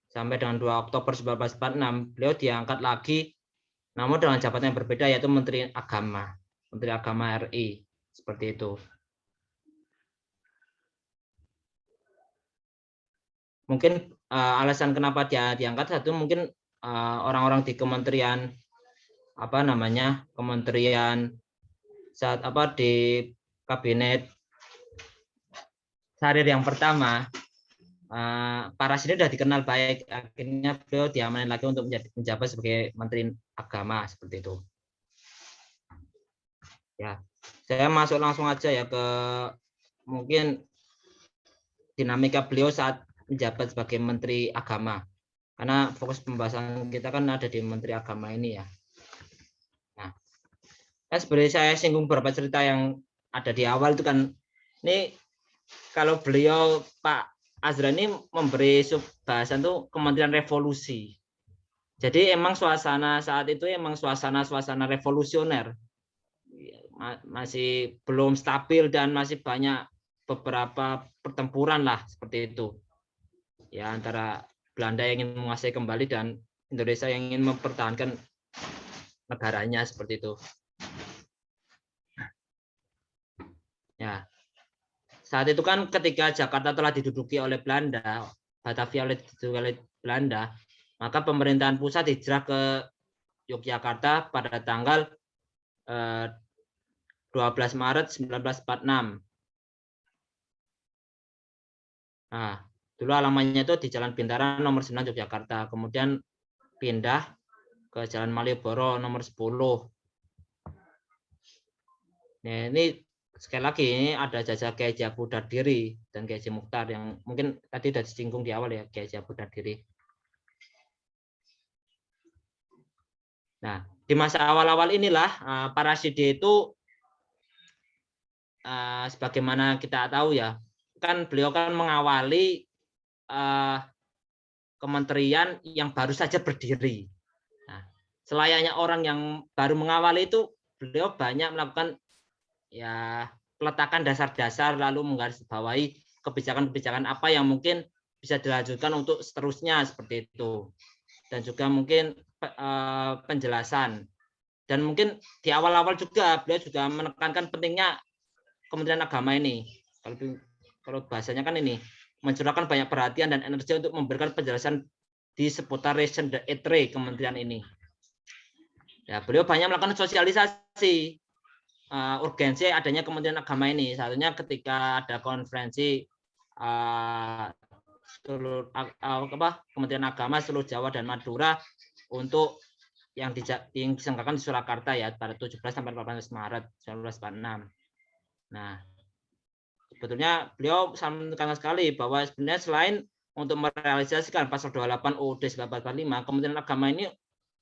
sampai dengan 2 Oktober 1946, beliau diangkat lagi namun dengan jabatan yang berbeda yaitu Menteri Agama RI seperti itu. Mungkin alasan kenapa dia diangkat satu mungkin orang-orang di kementerian kementerian saat di kabinet Syahrir yang pertama, Paras ini sudah dikenal baik, akhirnya beliau diamankan lagi untuk menjabat sebagai Menteri Agama seperti itu. Ya, saya masuk langsung aja ya ke mungkin dinamika beliau saat menjabat sebagai Menteri Agama, karena fokus pembahasan kita kan ada di Menteri Agama ini ya. Nah, sebenarnya saya singgung beberapa cerita yang ada di awal itu kan, ini kalau beliau Pak Azra ini memberi bahasan tuh Kementerian Revolusi. Jadi emang suasana saat itu emang suasana revolusioner, masih belum stabil dan masih banyak beberapa pertempuran lah seperti itu. Ya antara Belanda yang ingin menguasai kembali dan Indonesia yang ingin mempertahankan negaranya seperti itu. Ya. Saat itu kan ketika Jakarta telah diduduki oleh Belanda, Batavia diduduki oleh Belanda, maka pemerintahan pusat hijrah ke Yogyakarta pada tanggal 12 Maret 1946. Nah, dulu alamannya itu di Jalan Bintara nomor 9 Yogyakarta, kemudian pindah ke Jalan Malioboro nomor 10. Nah, ini sekali lagi ini ada jasa Kiai Haji Abu Dardiri dan Kiai Haji Mukhtar yang mungkin tadi sudah disinggung di awal ya, Kiai Haji Abu Dardiri. Nah, di masa awal-awal inilah Pak Rasidi itu sebagaimana kita tahu ya, kan beliau kan mengawali kementerian yang baru saja berdiri. Nah, selayaknya orang yang baru mengawali itu, beliau banyak melakukan ya peletakan dasar-dasar lalu menggarisbawahi kebijakan-kebijakan apa yang mungkin bisa dilanjutkan untuk seterusnya seperti itu. Dan juga mungkin penjelasan. Dan mungkin di awal-awal juga beliau juga menekankan pentingnya Kementerian Agama ini. Kalau bahasanya kan ini mencurahkan banyak perhatian dan energi untuk memberikan penjelasan di seputar Ration Etre kementerian ini. Ya, beliau banyak melakukan sosialisasi urgensi adanya Kementerian Agama ini. Satunya ketika ada konferensi Kementerian Agama seluruh Jawa dan Madura untuk yang diselenggarakan di Surakarta ya pada 17 sampai 18 Maret 1946. Nah, sebetulnya beliau sangat menekankan sekali bahwa sebenarnya selain untuk merealisasikan pasal 28 UUD 1945, Kementerian Agama ini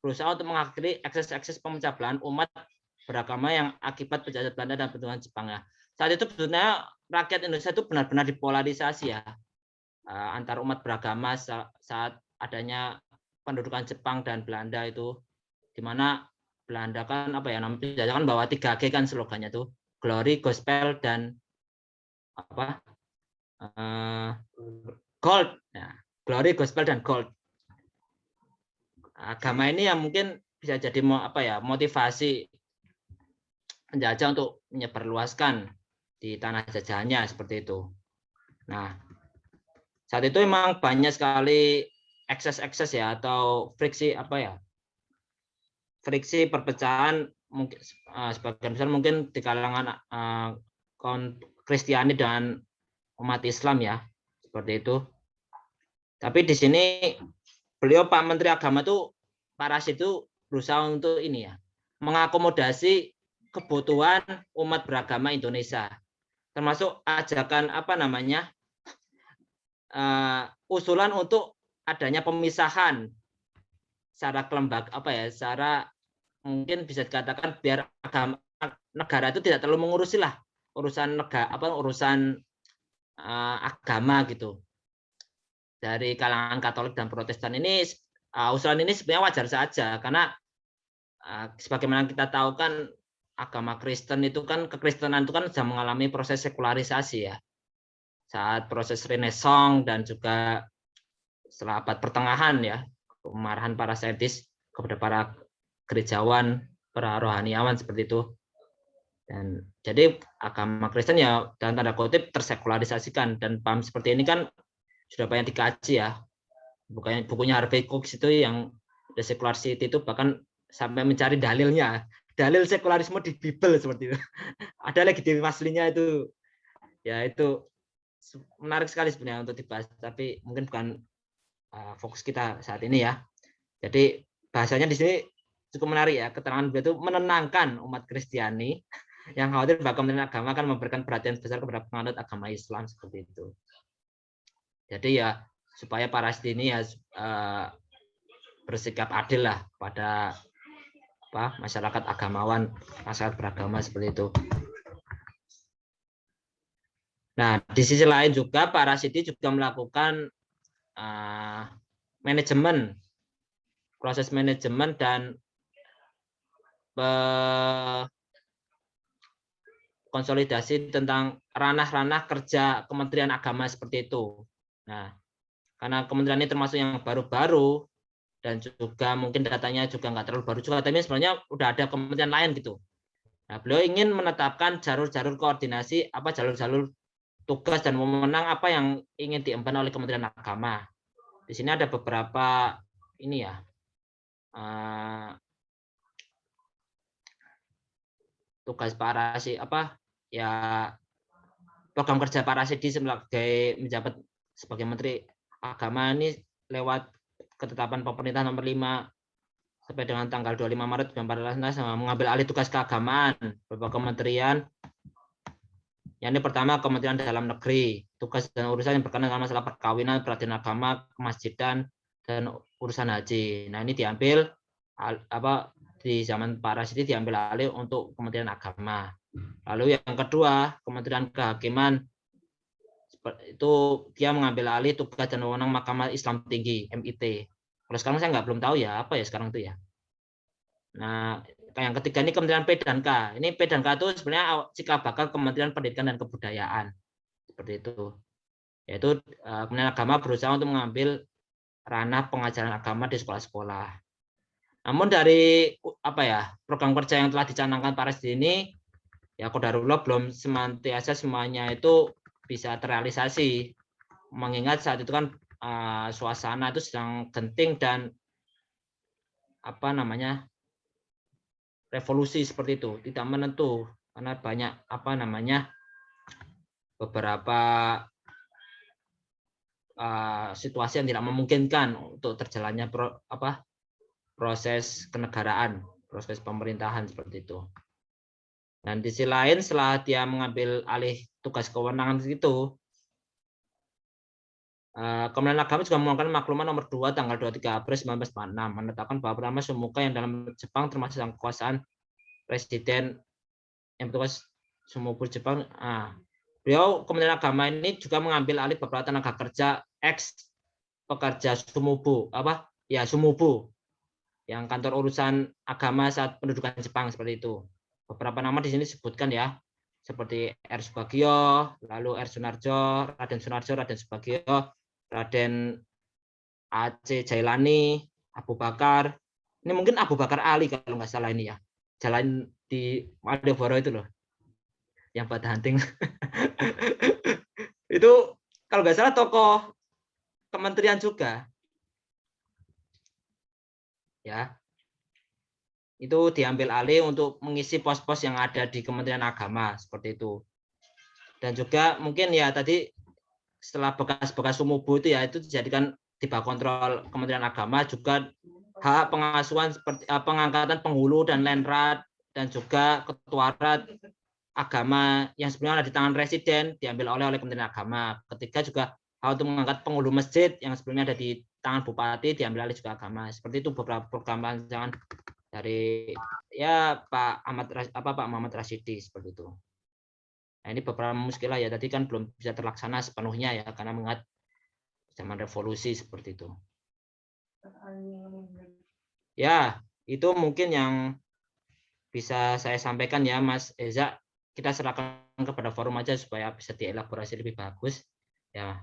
berusaha untuk mengakhiri ekses-ekses pemecah belah umat beragama yang akibat penjajahan Belanda dan perjuangan Jepang ya. Saat itu sebenarnya rakyat Indonesia itu benar-benar dipolarisasi ya antar umat beragama saat adanya pendudukan Jepang dan Belanda itu, di mana Belanda kan apa ya namanya kan bawa 3G kan slogannya tuh, glory, gospel dan apa gold. Ya, glory, gospel dan gold. Agama ini yang mungkin bisa jadi apa ya motivasi penjajah untuk menyebarluaskan di tanah jajahannya seperti itu. Nah, saat itu memang banyak sekali ekses-ekses ya atau friksi apa ya, friksi perpecahan mungkin sebagian besar mungkin di kalangan Kristiani dan umat Islam ya seperti itu. Tapi di sini beliau Pak Menteri Agama tuh Pak Rasyid itu berusaha untuk ini ya mengakomodasi kebutuhan umat beragama Indonesia, termasuk ajakan apa namanya usulan untuk adanya pemisahan secara kelembagaan apa ya, secara mungkin bisa dikatakan biar agama negara itu tidak terlalu mengurusi lah urusan negara apa urusan agama gitu dari kalangan Katolik dan Protestan ini. Usulan ini sebenarnya wajar saja karena sebagaimana kita tahu kan agama Kristen itu kan kekristenan itu kan sudah mengalami proses sekularisasi ya saat proses Renaissance dan juga setelah abad pertengahan ya kemarahan para saintis kepada para gerejawan, para rohaniawan seperti itu. Dan jadi agama Kristen ya dalam tanda kutip tersekularisasikan, dan paham seperti ini kan sudah banyak dikaji ya. Bukunya Harvey Cook itu yang The Secular City itu bahkan sampai mencari dalilnya. Dalil sekularisme di Bible seperti itu. Ada legitimasi aslinya itu. Ya itu menarik sekali sebenarnya untuk dibahas, tapi mungkin bukan fokus kita saat ini ya. Jadi bahasanya di sini cukup menarik ya, keterangan beliau itu menenangkan umat Kristiani yang khawatir bahwa Kementerian Agama akan memberikan perhatian besar kepada penganut agama Islam seperti itu. Jadi ya supaya para ini ya bersikap adil lah pada masyarakat agamawan, masyarakat beragama seperti itu. Nah, di sisi lain juga Pak Rasidi juga melakukan manajemen, proses manajemen dan konsolidasi tentang ranah-ranah kerja Kementerian Agama seperti itu. Nah, karena kementerian ini termasuk yang baru-baru dan juga mungkin datanya juga nggak terlalu baru juga, tapi sebenarnya udah ada kementerian lain gitu. Nah, beliau ingin menetapkan jalur-jalur koordinasi, jalur-jalur tugas dan wewenang apa yang ingin diemban oleh Kementerian Agama. Di sini ada beberapa ini ya tugas Pak Rasidi program kerja Pak Rasidi sebagai menjabat sebagai Menteri Agama ini lewat ketetapan pemerintah nomor 5 sampai dengan tanggal 25 Maret 2014 mengambil alih tugas keagamaan beberapa kementerian. Yang ini pertama Kementerian Dalam Negeri, tugas dan urusan yang berkenaan dengan masalah perkawinan, peradilan agama, kemasjidan, dan urusan haji. Nah ini diambil di zaman Pak Rasidi diambil alih untuk Kementerian Agama. Lalu yang kedua Kementerian Kehakiman, itu dia mengambil alih tugas dan wewenang Mahkamah Islam Tinggi (MIT). Kalau sekarang saya belum tahu ya apa ya sekarang itu ya. Nah yang ketiga ini Kementerian P dan K. Ini P dan K itu sebenarnya cikal bakal Kementerian Pendidikan dan Kebudayaan seperti itu. yaitu Kementerian Agama berusaha untuk mengambil ranah pengajaran agama di sekolah-sekolah. Namun dari program kerja yang telah dicanangkan Pak Resdi ini, ya qadarullah belum semantiasa semuanya itu bisa terrealisasi. Mengingat saat itu kan suasana itu sedang genting dan revolusi seperti itu, tidak menentu karena banyak beberapa situasi yang tidak memungkinkan untuk terjalannya proses kenegaraan, proses pemerintahan seperti itu. Dan di sisi lain setelah dia mengambil alih tugas kewenangan itu, Kementerian Agama juga mengeluarkan maklumat nomor 2 tanggal 23 April 1946 menetapkan bahwa Purnama Sumuka yang dalam Jepang termasuk dalam kekuasaan Presiden yang bertugas Sumubu Jepang. Beliau Kementerian Agama ini juga mengambil alih beberapa tenaga kerja ex pekerja Sumubu, Sumubu yang kantor urusan agama saat pendudukan Jepang seperti itu. Beberapa nama di sini disebutkan ya, seperti R. Subagio, lalu R. Sunarjo, Raden Subagio, Raden A.C. Jailani, Abu Bakar. Ini mungkin Abu Bakar Ali kalau nggak salah ini ya. Jalan di Malioboro itu loh, yang pada hunting. Itu kalau nggak salah tokoh kementerian juga. Ya, itu diambil alih untuk mengisi pos-pos yang ada di Kementerian Agama seperti itu. Dan juga mungkin ya tadi setelah bekas-bekas Sumubu itu ya itu dijadikan di bawah kontrol Kementerian Agama, juga hak pengasuhan seperti pengangkatan penghulu dan lenrat dan juga ketuarat agama yang sebenarnya ada di tangan residen diambil oleh Kementerian Agama. Ketiga juga hak untuk mengangkat penghulu masjid yang sebelumnya ada di tangan bupati diambil alih juga agama. Seperti itu beberapa program rancangan dari ya Pak Muhammad Rasidi seperti itu. Nah, ini beberapa muskilah ya tadi kan belum bisa terlaksana sepenuhnya ya karena mengingat zaman revolusi seperti itu. Ya, itu mungkin yang bisa saya sampaikan ya Mas Eza. Kita serahkan kepada forum aja supaya bisa dielaborasi lebih bagus. Ya,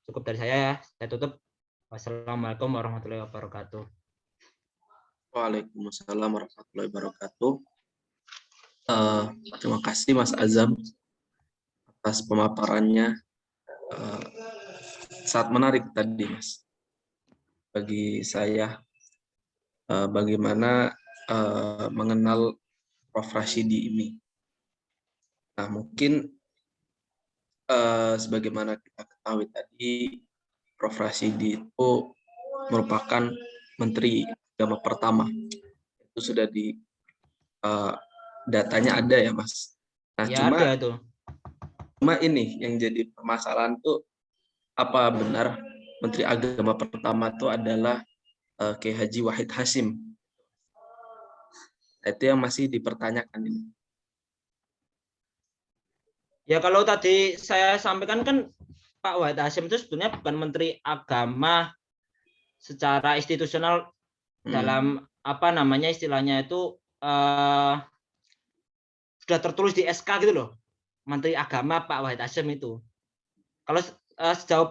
cukup dari saya ya. Saya tutup. Wassalamualaikum warahmatullahi wabarakatuh. Waalaikumsalam warahmatullahi wabarakatuh. Terima kasih Mas Azam atas pemaparannya. Sangat menarik tadi Mas. Bagi saya bagaimana mengenal Prof. Rasidi ini. Nah, mungkin sebagaimana kita ketahui tadi, Prof. Rasidi itu merupakan Menteri Agama pertama. Itu sudah di datanya ada ya, Mas. Nah, Ya, ada itu. Cuma ini yang jadi permasalahan tuh apa benar Menteri Agama pertama itu adalah Kiai Haji Wahid Hasyim. Itu yang masih dipertanyakan ini. Ya kalau tadi saya sampaikan kan Pak Wahid Hasyim itu sebenarnya bukan Menteri Agama secara institusional dalam istilahnya itu sudah tertulis di SK gitu loh. Menteri Agama Pak Wahid Hasyim itu. Kalau sejauh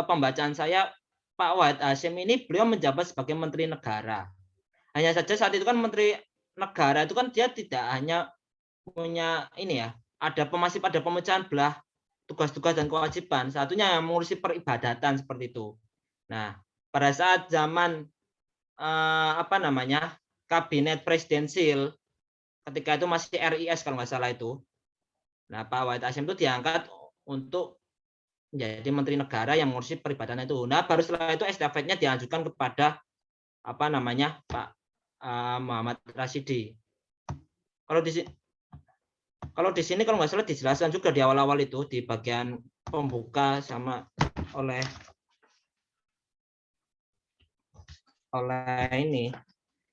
pembacaan saya Pak Wahid Hasyim ini beliau menjabat sebagai Menteri Negara. Hanya saja saat itu kan Menteri Negara itu kan dia tidak hanya punya ini ya, masih pada pemecahan belah tugas-tugas dan kewajiban. Satunya yang mengurusi peribadatan seperti itu. Nah, pada saat zaman kabinet presidensil ketika itu masih RIS kalau nggak salah itu. Nah, Pak Wahid Hasyim itu diangkat untuk menjadi Menteri Negara yang mengurusi peribadatan itu. Nah, baru setelah itu estafetnya diajukan kepada Pak Muhammad Rasidi. Kalau di sini kalau nggak salah dijelaskan juga di awal-awal itu di bagian pembuka sama oleh ini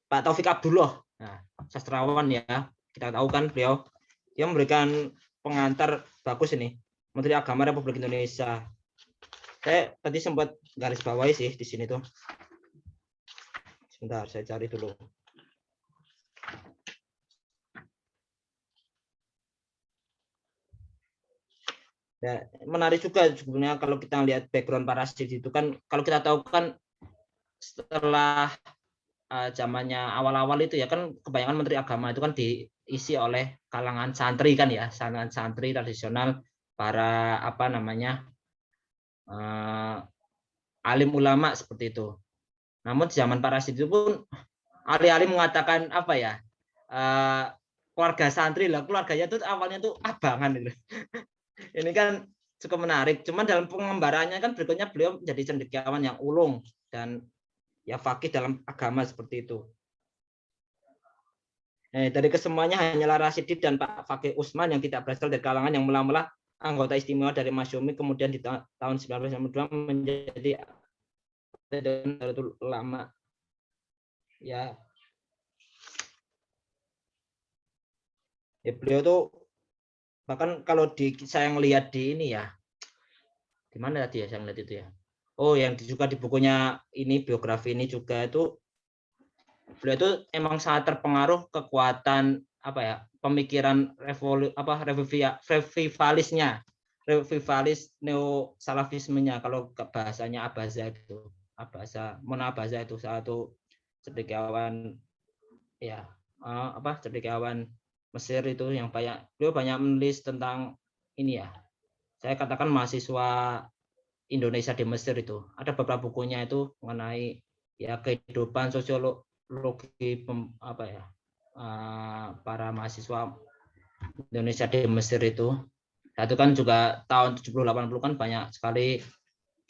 Pak Taufik Abdullah. Nah, sastrawan ya, kita tahu kan beliau dia memberikan pengantar bagus ini Menteri Agama Republik Indonesia. Saya tadi sempat garis bawahi sih di sini tuh. Sebentar, saya cari dulu. Ya, menarik juga sebenarnya kalau kita lihat background para Rasyid itu kan, kalau kita tahu kan setelah zamannya awal-awal itu ya kan kebanyakan menteri agama itu kan diisi oleh kalangan santri kan ya, santri tradisional, para apa namanya alim ulama seperti itu. Namun di zaman para Rasyid itu pun alih-alih mengatakan apa ya, keluarga santri lah, keluarganya itu awalnya tuh abangan gitu. Ini kan cukup menarik. Cuman dalam pengembarannya kan berikutnya beliau menjadi cendekiawan yang ulung dan ya fakih dalam agama seperti itu. Dari kesemuanya hanyalah Rasyidi dan Pak Fakih Usman yang tidak berasal dari kalangan yang mula-mula anggota istimewa dari Masyumi, kemudian di tahun 1992 menjadi Nahdlatul Ulama. Ya, beliau tuh bahkan kalau saya ngelihat di ini ya, di mana tadi ya saya ngelihat itu ya. Oh, yang juga di bukunya ini, biografi ini juga itu beliau itu emang sangat terpengaruh kekuatan apa ya, pemikiran revivalis neo salafismenya, kalau bahasanya Abaza itu, Mona Abaza itu satu cendekiawan ya, cendekiawan Mesir itu yang beliau banyak menulis tentang ini ya, saya katakan mahasiswa Indonesia di Mesir itu. Ada beberapa bukunya itu mengenai ya kehidupan sosiologi para mahasiswa Indonesia di Mesir itu. Nah, itu kan juga tahun 70-80 kan banyak sekali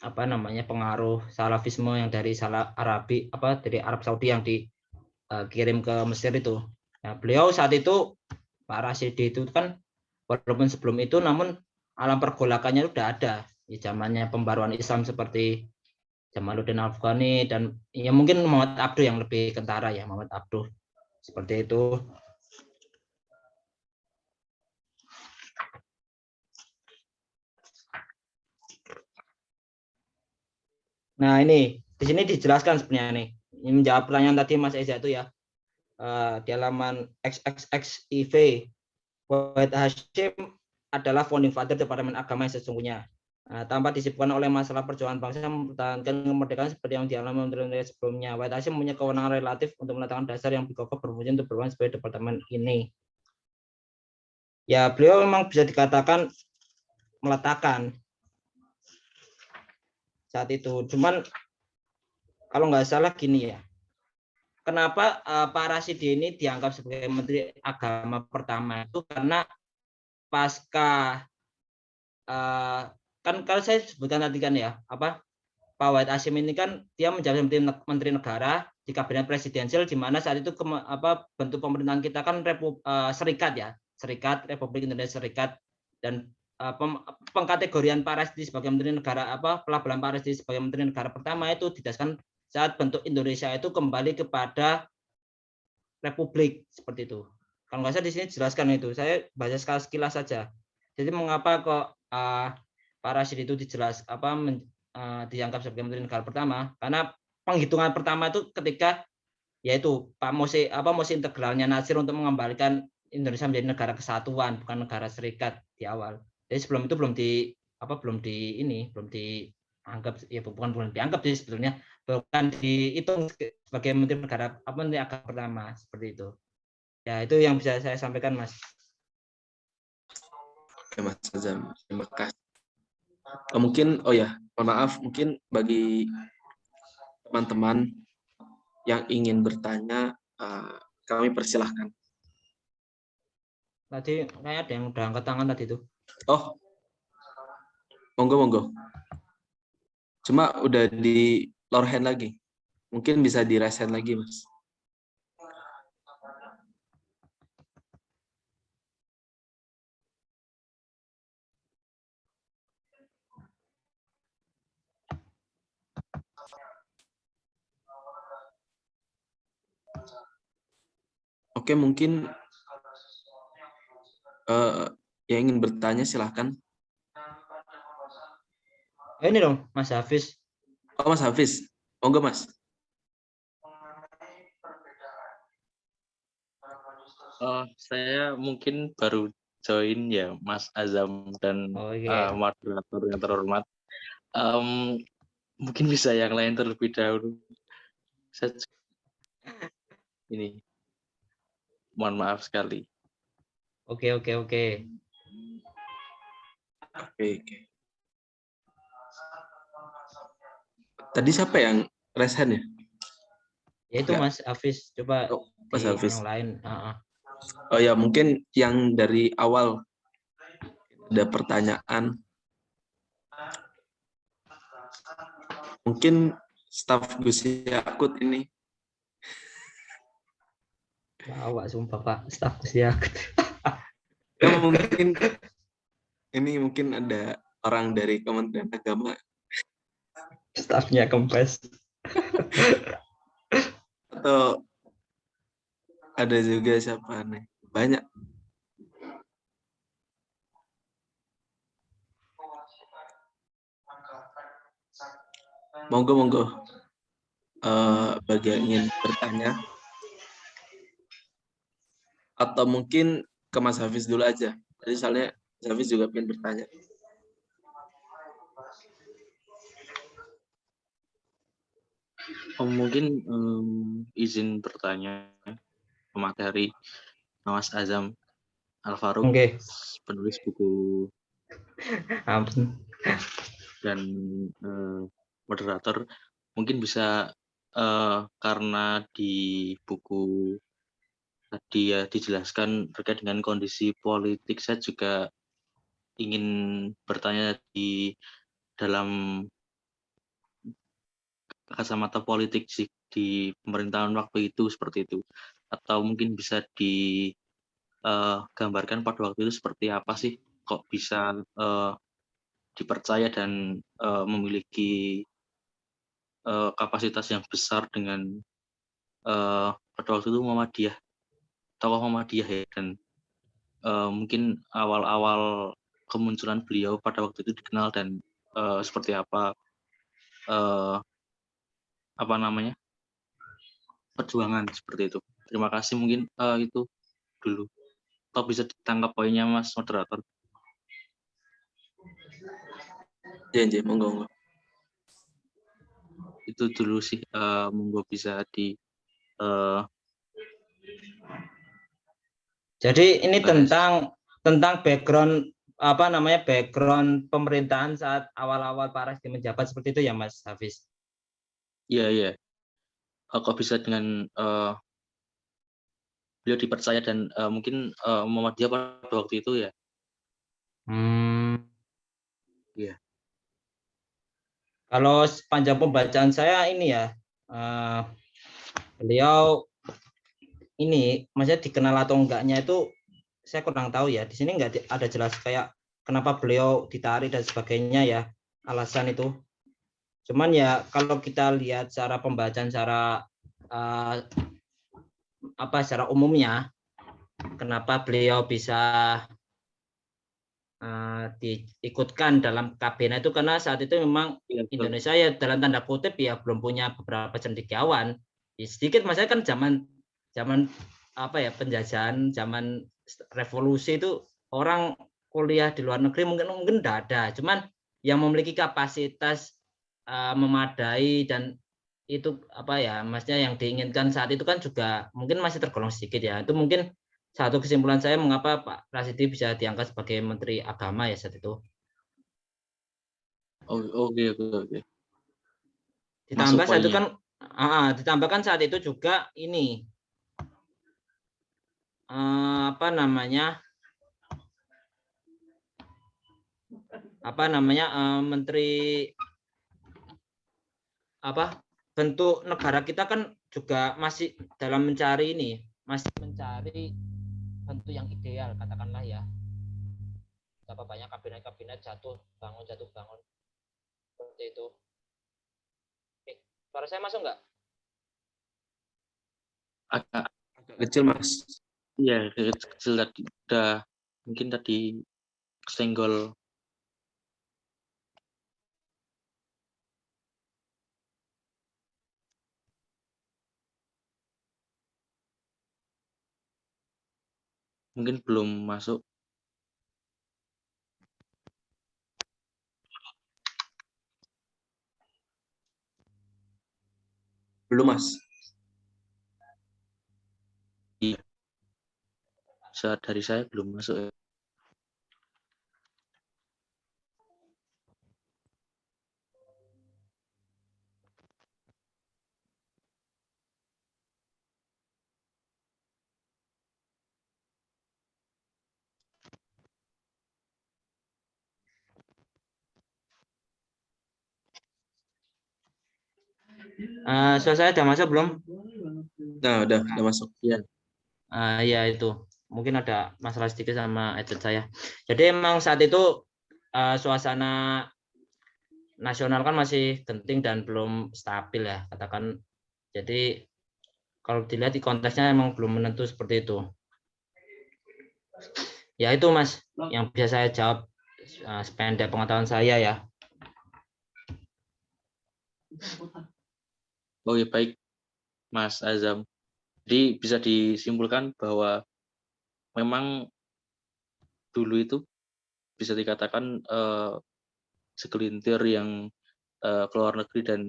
pengaruh salafisme yang dari dari Arab Saudi yang dikirim ke Mesir itu. Nah, beliau saat itu Pak Rasyidi itu kan walaupun sebelum itu namun alam pergolakannya sudah ada di zamannya pembaruan Islam seperti Jamaluddin Afghani dan ya mungkin Muhammad Abduh yang lebih kentara ya, Muhammad Abduh seperti itu. Nah, ini di sini dijelaskan sebenarnya nih. Ini menjawab pertanyaan tadi Mas Eza itu ya. Di halaman XXXIV, Wahid Hashim adalah founding father Departemen Agama yang sesungguhnya. Tanpa disibukkan oleh masalah perjuangan bangsa mempertahankan kemerdekaan seperti yang dialami menteri-menteri sebelumnya. Wahid Hashim punya kewenangan relatif untuk meletakkan dasar yang kokoh berfungsi untuk berperan sebagai departemen ini. Ya, beliau memang bisa dikatakan meletakkan saat itu. Cuman kalau nggak salah gini ya, kenapa Pak Rasyidi ini dianggap sebagai Menteri Agama pertama itu karena pasca kan kalau saya sebutkan tadi kan ya, Pak Wahid Hashim ini kan dia menjadi menteri negara di kabinet presidensial, di mana saat itu bentuk pemerintahan kita kan serikat ya, Serikat Republik Indonesia Serikat, dan pengkategorian Pak Rasyidi sebagai menteri negara pelabelan Pak Rasyidi sebagai menteri negara pertama itu didasarkan saat bentuk Indonesia itu kembali kepada republik seperti itu. Kalau nggak salah di sini jelaskan itu, saya baca sekilas saja. Jadi mengapa kok Pak Rasyid itu dianggap sebagai menteri negara pertama? Karena penghitungan pertama itu ketika yaitu Pak mosi integralnya Nasir untuk mengembalikan Indonesia menjadi negara kesatuan, bukan negara serikat di awal. Jadi sebelum itu belum dianggap ya, bukan dianggap sih sebetulnya, bukan dihitung sebagai menteri negara menteri agama pertama seperti itu. Ya, itu yang bisa saya sampaikan, Mas. Oke, Mas Azam, terima kasih. Mungkin, mohon maaf, mungkin bagi teman-teman yang ingin bertanya, kami persilahkan. Tadi kayak ada yang udah angkat tangan tadi itu. Oh, monggo. Cuma udah di lower hand lagi. Mungkin bisa di raise hand lagi, Mas. Oke, mungkin yang ingin bertanya silahkan. Ini dong, Mas Hafiz. Oh, Mas Hafiz. Monggo, Mas. Saya mungkin baru join ya Mas Azam dan Oh iya. moderator yang terhormat. Mungkin bisa yang lain terlebih dahulu. Saya ini mohon maaf sekali. Oke. Oke. Tadi siapa yang raise hand ya? Ya itu Enggak. Mas Hafiz, coba Oh, Mas di Hafiz. yang lain. Oh ya, mungkin yang dari awal ada pertanyaan. Mungkin staf Gus Yakut ini. Awak sumpah Pak, staf ya. Ya mungkin ada orang dari Kementerian Agama Stafnya kempes. atau ada juga siapa nih? Banyak. Monggo. Bagi yang ingin bertanya atau mungkin ke Mas Hafiz dulu aja. Jadi soalnya Mas Hafiz juga ingin bertanya. Mungkin izin bertanya materi Mas Azam Al-Faruq, Oke. penulis buku Ampun. dan moderator, mungkin bisa karena di buku tadi ya dijelaskan terkait dengan kondisi politik, saya juga ingin bertanya di dalam kacamata politik sih di pemerintahan waktu itu seperti itu, atau mungkin bisa digambarkan pada waktu itu seperti apa sih kok bisa dipercaya dan memiliki kapasitas yang besar dengan pada waktu itu Muhammadiyah, tokoh Muhammadiyah ya, dan mungkin awal-awal kemunculan beliau pada waktu itu dikenal dan seperti apa namanya perjuangan seperti itu. Terima kasih, mungkin itu dulu. Atau bisa ditangkap poinnya Mas moderator. Ya, monggo. Itu dulu sih, monggo bisa di Jadi ini bahas. tentang background background pemerintahan saat awal-awal Pak Rasdi menjabat seperti itu ya Mas Hafiz. Iya. Kok bisa dengan beliau dipercaya dan mungkin Muhammadiyah pada waktu itu ya. Iya. Kalau sepanjang pembacaan saya ini ya, beliau ini maksudnya dikenal atau enggaknya itu saya kurang tahu ya. Di sini enggak ada jelas kayak kenapa beliau ditarik dan sebagainya ya, alasan itu. Cuman ya kalau kita lihat cara pembacaan secara secara umumnya kenapa beliau bisa diikutkan dalam kabinet itu karena saat itu memang Iya, Indonesia ya dalam tanda kutip ya belum punya beberapa cendekiawan. Sedikit maksudnya kan zaman penjajahan, zaman revolusi itu orang kuliah di luar negeri mungkin tidak ada. Cuman yang memiliki kapasitas memadai dan itu maksudnya yang diinginkan saat itu kan juga mungkin masih tergolong sedikit ya. Itu mungkin satu kesimpulan saya mengapa Pak Rasidi bisa diangkat sebagai Menteri Agama ya saat itu. Oke. Masuk Ditambah saat itu poinnya. kan ditambahkan saat itu juga ini menteri bentuk negara kita kan juga masih dalam mencari bentuk yang ideal katakanlah ya. Berapa banyak kabinet jatuh bangun seperti itu. Suara saya masuk nggak? Agak Kecil Mas. iya, kecil tadi udah mungkin tadi kesenggol. Mungkin belum masuk. Belum, Mas. Dari saya belum masuk ya. Suara saya udah masuk belum? Nah, udah masuk. Ya, Ya itu mungkin ada masalah sedikit sama headset saya. Jadi emang saat itu suasana nasional kan masih genting dan belum stabil ya katakan. Jadi kalau dilihat di konteksnya emang belum menentu seperti itu. Ya itu Mas yang bisa saya jawab sependek pengetahuan saya ya. oh ya baik Mas Azam. Jadi bisa disimpulkan bahwa memang dulu itu bisa dikatakan segelintir yang keluar negeri dan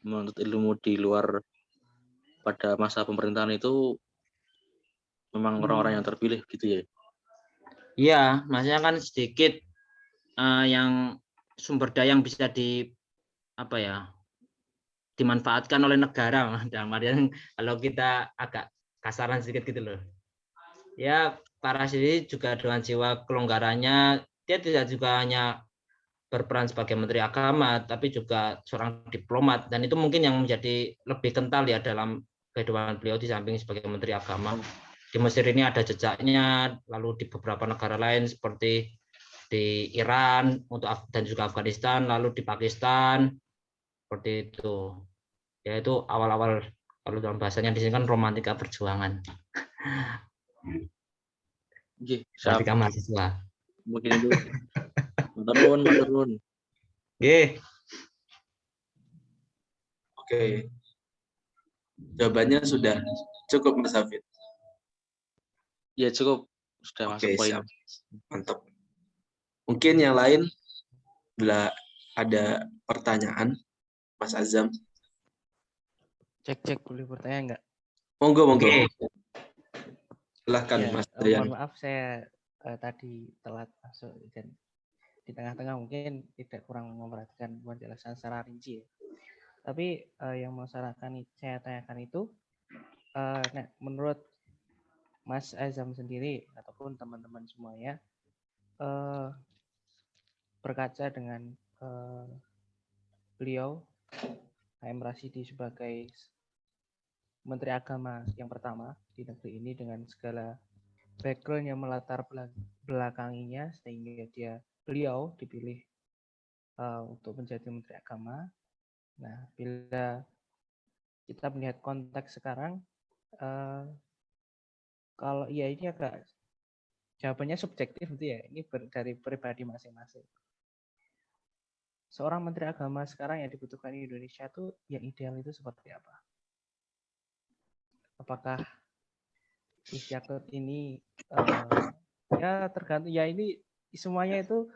menuntut ilmu di luar pada masa pemerintahan itu memang orang-orang yang terpilih gitu ya. Iya, maksudnya kan sedikit yang sumber daya yang bisa apa ya dimanfaatkan oleh negara. Dalam artian kalau kita agak kasaran sedikit gitu loh. Ya para sendiri juga dengan jiwa kelonggarannya dia tidak juga hanya berperan sebagai Menteri Agama, tapi juga seorang diplomat dan itu mungkin yang menjadi lebih kental ya dalam kehidupan beliau di samping sebagai Menteri Agama. Di Mesir ini ada jejaknya, lalu di beberapa negara lain seperti di Iran untuk dan juga Afghanistan, lalu di Pakistan seperti itu. Yaitu awal-awal kalau dalam bahasanya di sini kan romantika perjuangan, Oke, siap. romantika mahasiswa. Mungkin itu matur nuwun. Oke. Oke. Jawabannya sudah cukup, Mas Hafid. Ya cukup, sudah Oke, masuk poin. siap. Mantap. Mungkin yang lain bila ada pertanyaan, Mas Azam. Cek boleh bertanya nggak? Monggo. Oke. Silahkan, Ya, Mas Dayan. mohon maaf saya tadi telat masuk dan di tengah-tengah mungkin tidak kurang memperhatikan penjelasan secara rinci ya. Tapi yang mau saya tanyakan itu, nah, menurut Mas Azam sendiri ataupun teman-teman semuanya, berkaca dengan beliau HM Rashidi sebagai Menteri Agama yang pertama di negeri ini dengan segala background yang melatar belakanginya sehingga beliau dipilih untuk menjadi Menteri Agama. Nah, bila kita melihat konteks sekarang, kalau iya ini agak jawabannya subjektif gitu ya, ini dari pribadi masing-masing. Seorang Menteri Agama sekarang yang dibutuhkan di Indonesia tuh yang ideal itu seperti apa? Apakah Gus Yakut ini ya tergantung ya ini semuanya itu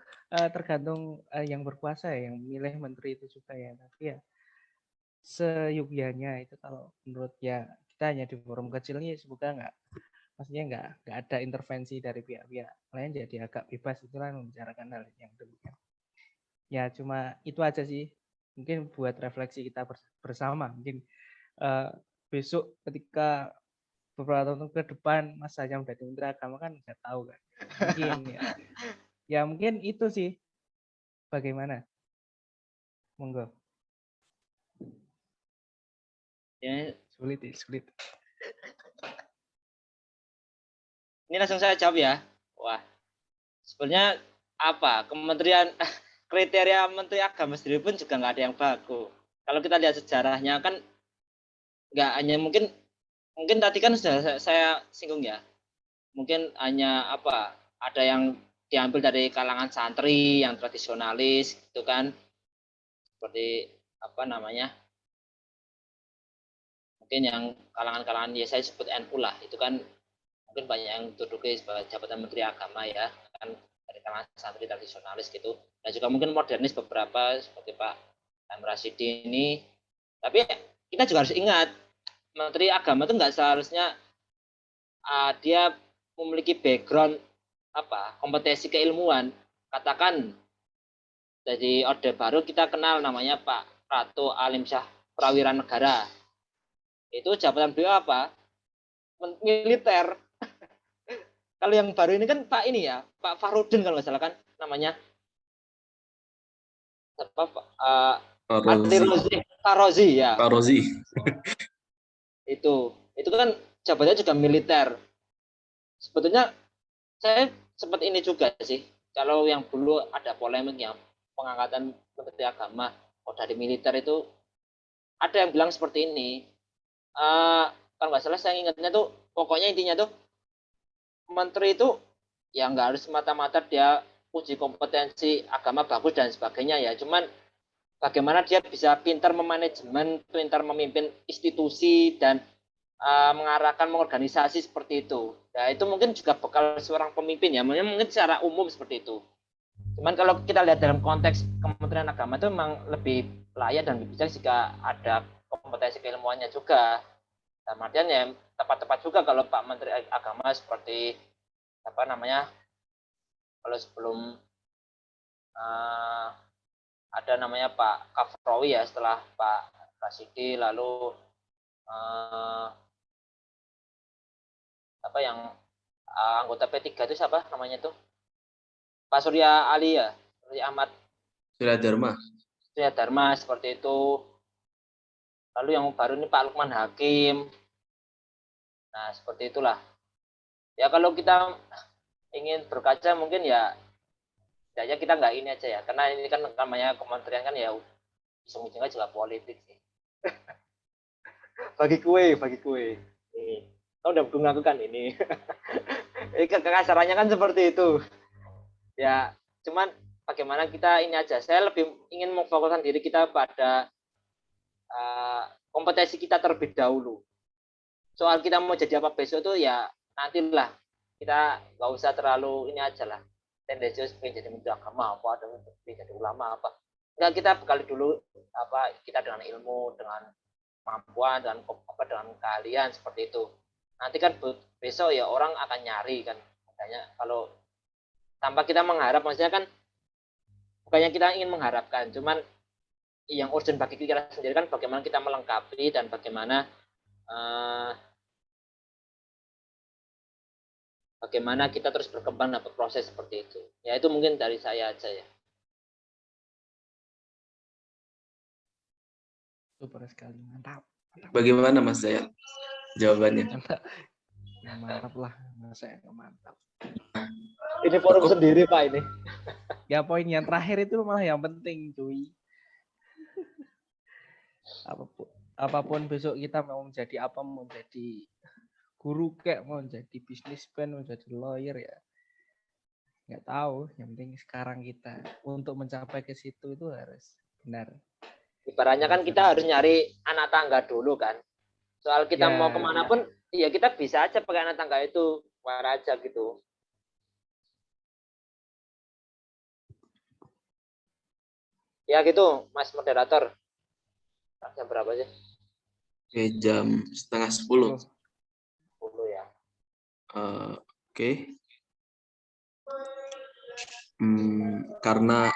tergantung yang berkuasa ya, yang memilih menteri itu juga ya. Tapi ya seyogyanya itu kalau menurut ya kita hanya di forum kecil ini semoga maksudnya nggak ada intervensi dari pihak-pihak lain jadi agak bebas itulah membicarakan hal yang demikian. Ya cuma itu aja sih. Mungkin buat refleksi kita bersama. Mungkin besok ketika beberapa tahun ke depan Mas Azam menjadi Menteri Agama kan nggak tahu kan. Mungkin ya mungkin itu sih. Bagaimana? Monggo. Ya, Sulit. ini langsung saya jawab ya. Wah, sebenarnya apa kementerian kriteria Menteri Agama sendiri pun juga nggak ada yang baku. Kalau kita lihat sejarahnya kan nggak hanya mungkin tadi kan sudah saya singgung ya. Mungkin hanya apa ada yang diambil dari kalangan santri yang tradisionalis gitu kan, seperti apa namanya, mungkin yang kalangan-kalangan ya saya sebut NU lah, itu kan mungkin banyak yang duduki sebagai jabatan Menteri Agama ya kan, dari kalangan santri tradisionalis gitu, dan juga mungkin modernis beberapa seperti Pak M. Rashidi ini. Tapi kita juga harus ingat Menteri Agama itu nggak seharusnya dia memiliki background kompetensi keilmuan. Katakan dari Orde Baru kita kenal namanya Pak Ratu Alimsyah Prawira Negara. Itu jabatan beliau apa? Militer. Kalau yang baru ini kan Pak ini ya, Pak Farudin kalau nggak salah kan namanya. Pak Rozi ya. Pak Rozi. Itu kan jabatannya juga militer. Sebetulnya saya sempat ini juga sih. Kalau yang dulu ada polemik yang pengangkatan Menteri Agama dari militer itu ada yang bilang seperti ini. Kalau nggak salah saya ingatnya tuh pokoknya intinya tuh menteri itu ya nggak harus semata-mata dia uji kompetensi agama bagus dan sebagainya ya. Cuman bagaimana dia bisa pintar memanajemen, pintar memimpin institusi dan mengarahkan mengorganisasi seperti itu. Ya itu mungkin juga bekal seorang pemimpin ya. Mungkin secara umum seperti itu. Cuman kalau kita lihat dalam konteks Kementerian Agama itu memang lebih layak dan lebih bijak jika ada kompetensi keilmuannya juga. Dan artian ya tepat-tepat juga kalau Pak Menteri Agama seperti kalau sebelum ada namanya Pak Kafrawi ya setelah Pak Rasidi, lalu yang anggota P3 itu siapa namanya tuh? Pak Surya Ali ya, Surya Ahmad Surya Dharma seperti itu. Lalu yang baru ini Pak Lukman Hakim. Nah, seperti itulah. Ya kalau kita ingin berkaca mungkin ya kita nggak ini aja ya, karena ini kan namanya kementerian kan ya ujung-ujungnya juga politik sih. bagi kue. Ini. Kau udah dukung aku kan ini. Kekasarannya kan seperti itu. Ya, cuman bagaimana kita ini aja. Saya lebih ingin memfokuskan diri kita pada kompetensi kita terlebih dahulu. Soal kita mau jadi apa besok tuh ya nantilah. Kita nggak usah terlalu ini aja lah. Tendensius pengen jadi menteri agama apa, atau pengen jadi ulama apa. Enggak, kita bekali dulu kita dengan ilmu, dengan kemampuan, dengan keahlian seperti itu. Nanti kan besok ya orang akan nyari kan. Makanya kalau tanpa kita mengharap, maksudnya kan bukannya kita ingin mengharapkan, cuman yang urgent bagi kita sendiri kan bagaimana kita melengkapi dan bagaimana kita terus berkembang dapat proses seperti itu. Ya itu mungkin dari saya aja ya. Super sekali, mantap. Bagaimana Mas Zayat jawabannya? Mantap lah, saya mantap. Ini forum sendiri Pak ini. Ya poin yang terakhir itu malah yang penting cuy. Apapun besok kita mau menjadi apa, mau jadi guru kayak, mau jadi bisnismen, mau jadi lawyer ya nggak tahu. Yang penting sekarang kita untuk mencapai ke situ itu harus benar. Ibaratnya kan kita harus nyari anak tangga dulu kan. Soal kita mau kemana pun, ya kita bisa aja pakai anak tangga itu, keluar aja gitu. Ya gitu, Mas Moderator. Jam berapa sih? Oke, jam 9:30. 10 ya. Oke. Karena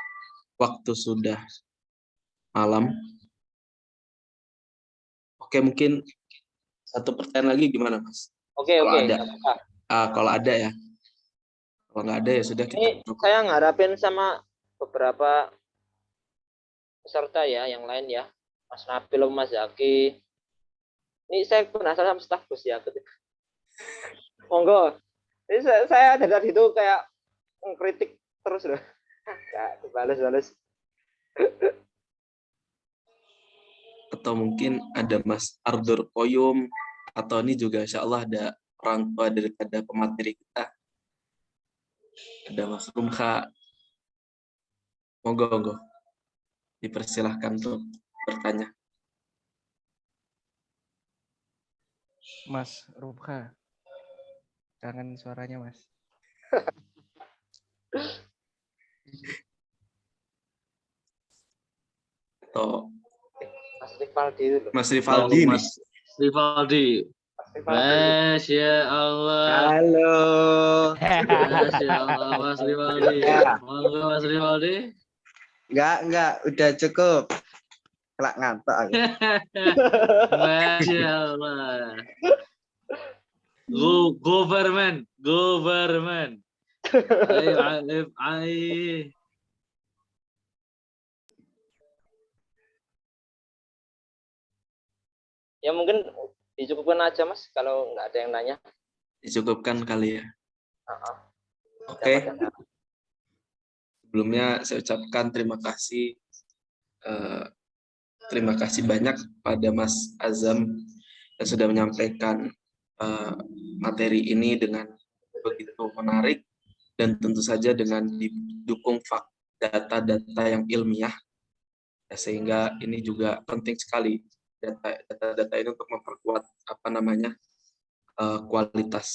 waktu sudah malam. Oke, mungkin satu pertanyaan lagi gimana, Mas? Oke. Kalau ada ya. Kalau nggak ada ya sudah kita. Ini saya ngarapin sama beberapa peserta ya, yang lain ya. Mas Nabil, Mas Zaki. Ini saya penasaran sama staf Gus Yakut. Monggo. Ini saya dari itu kayak mengkritik terus loh. Nggak dibales-bales. Atau mungkin ada Mas Ardur Koyum, atau ini juga insya Allah ada orang tua daripada pemateri kita. Ada Mas Rumha. Monggo. Dipersilahkan untuk bertanya. Mas Rumha. Kangen suaranya, Mas. Atau Mas Rifat Rivaldi itu loh. Mas Rivaldi nih. Mas Rivaldi. Masya Allah. Halo. Masya Allah, Mas Rivaldi. Monggo Mas Rivaldi. Enggak, udah cukup. Kelak ngantuk aku. Masya Allah. Government. Ayo. Ya mungkin dicukupkan aja Mas kalau nggak ada yang nanya. Dicukupkan kali ya. Heeh. Oke. Sebelumnya saya ucapkan terima kasih banyak pada Mas Azam yang sudah menyampaikan materi ini dengan begitu menarik dan tentu saja dengan didukung data-data yang ilmiah, sehingga ini juga penting sekali data-data ini untuk memperkuat kualitas,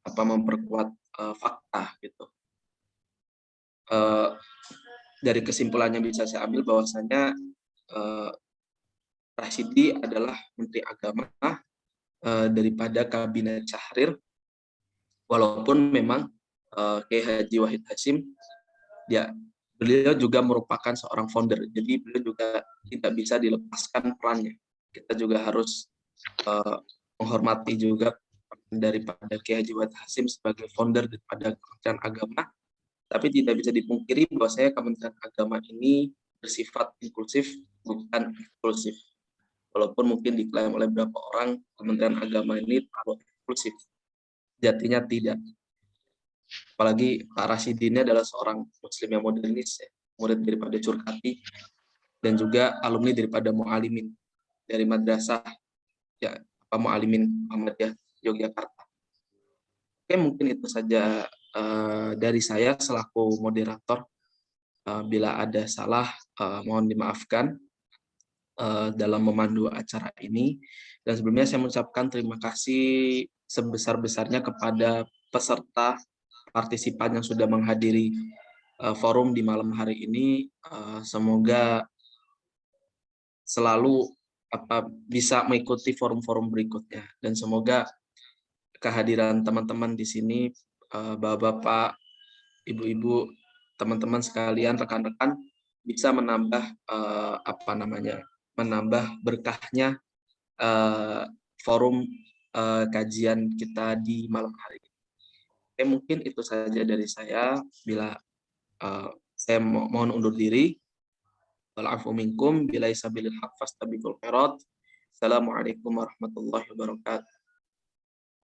memperkuat fakta gitu. Dari kesimpulannya bisa saya ambil bahwasanya Rashidi adalah Menteri Agama daripada Kabinet Syahrir, walaupun memang Kiai Haji Wahid Hasyim beliau juga merupakan seorang founder, jadi beliau juga tidak bisa dilepaskan perannya. Kita juga harus menghormati juga daripada Kiai Haji Wahid Hasyim sebagai founder daripada Kementerian Agama, tapi tidak bisa dipungkiri bahwa Kementerian Agama ini bersifat inklusif, bukan eksklusif. Walaupun mungkin diklaim oleh beberapa orang Kementerian Agama ini terlalu eksklusif, jatinya tidak. Apalagi Pak Rashidi ini adalah seorang Muslim yang modernis, murid daripada Curkati, dan juga alumni daripada Mu'alimin dari madrasah Mu'alimin Muhammadiyah Yogyakarta. Oke, mungkin itu saja dari saya selaku moderator. Bila ada salah, mohon dimaafkan dalam memandu acara ini. Dan sebelumnya saya mengucapkan terima kasih sebesar-besarnya kepada peserta partisipan yang sudah menghadiri forum di malam hari ini. Semoga selalu bisa mengikuti forum-forum berikutnya, dan semoga kehadiran teman-teman di sini, bapak-bapak, ibu-ibu, teman-teman sekalian, rekan-rekan, bisa menambah menambah berkahnya forum kajian kita di malam hari ini. Oke, mungkin itu saja dari saya. Bila saya mohon undur diri. Wa'alaikum minkum billahi sabilil haq fastabiqul khairat. Assalamualaikum warahmatullahi wabarakatuh.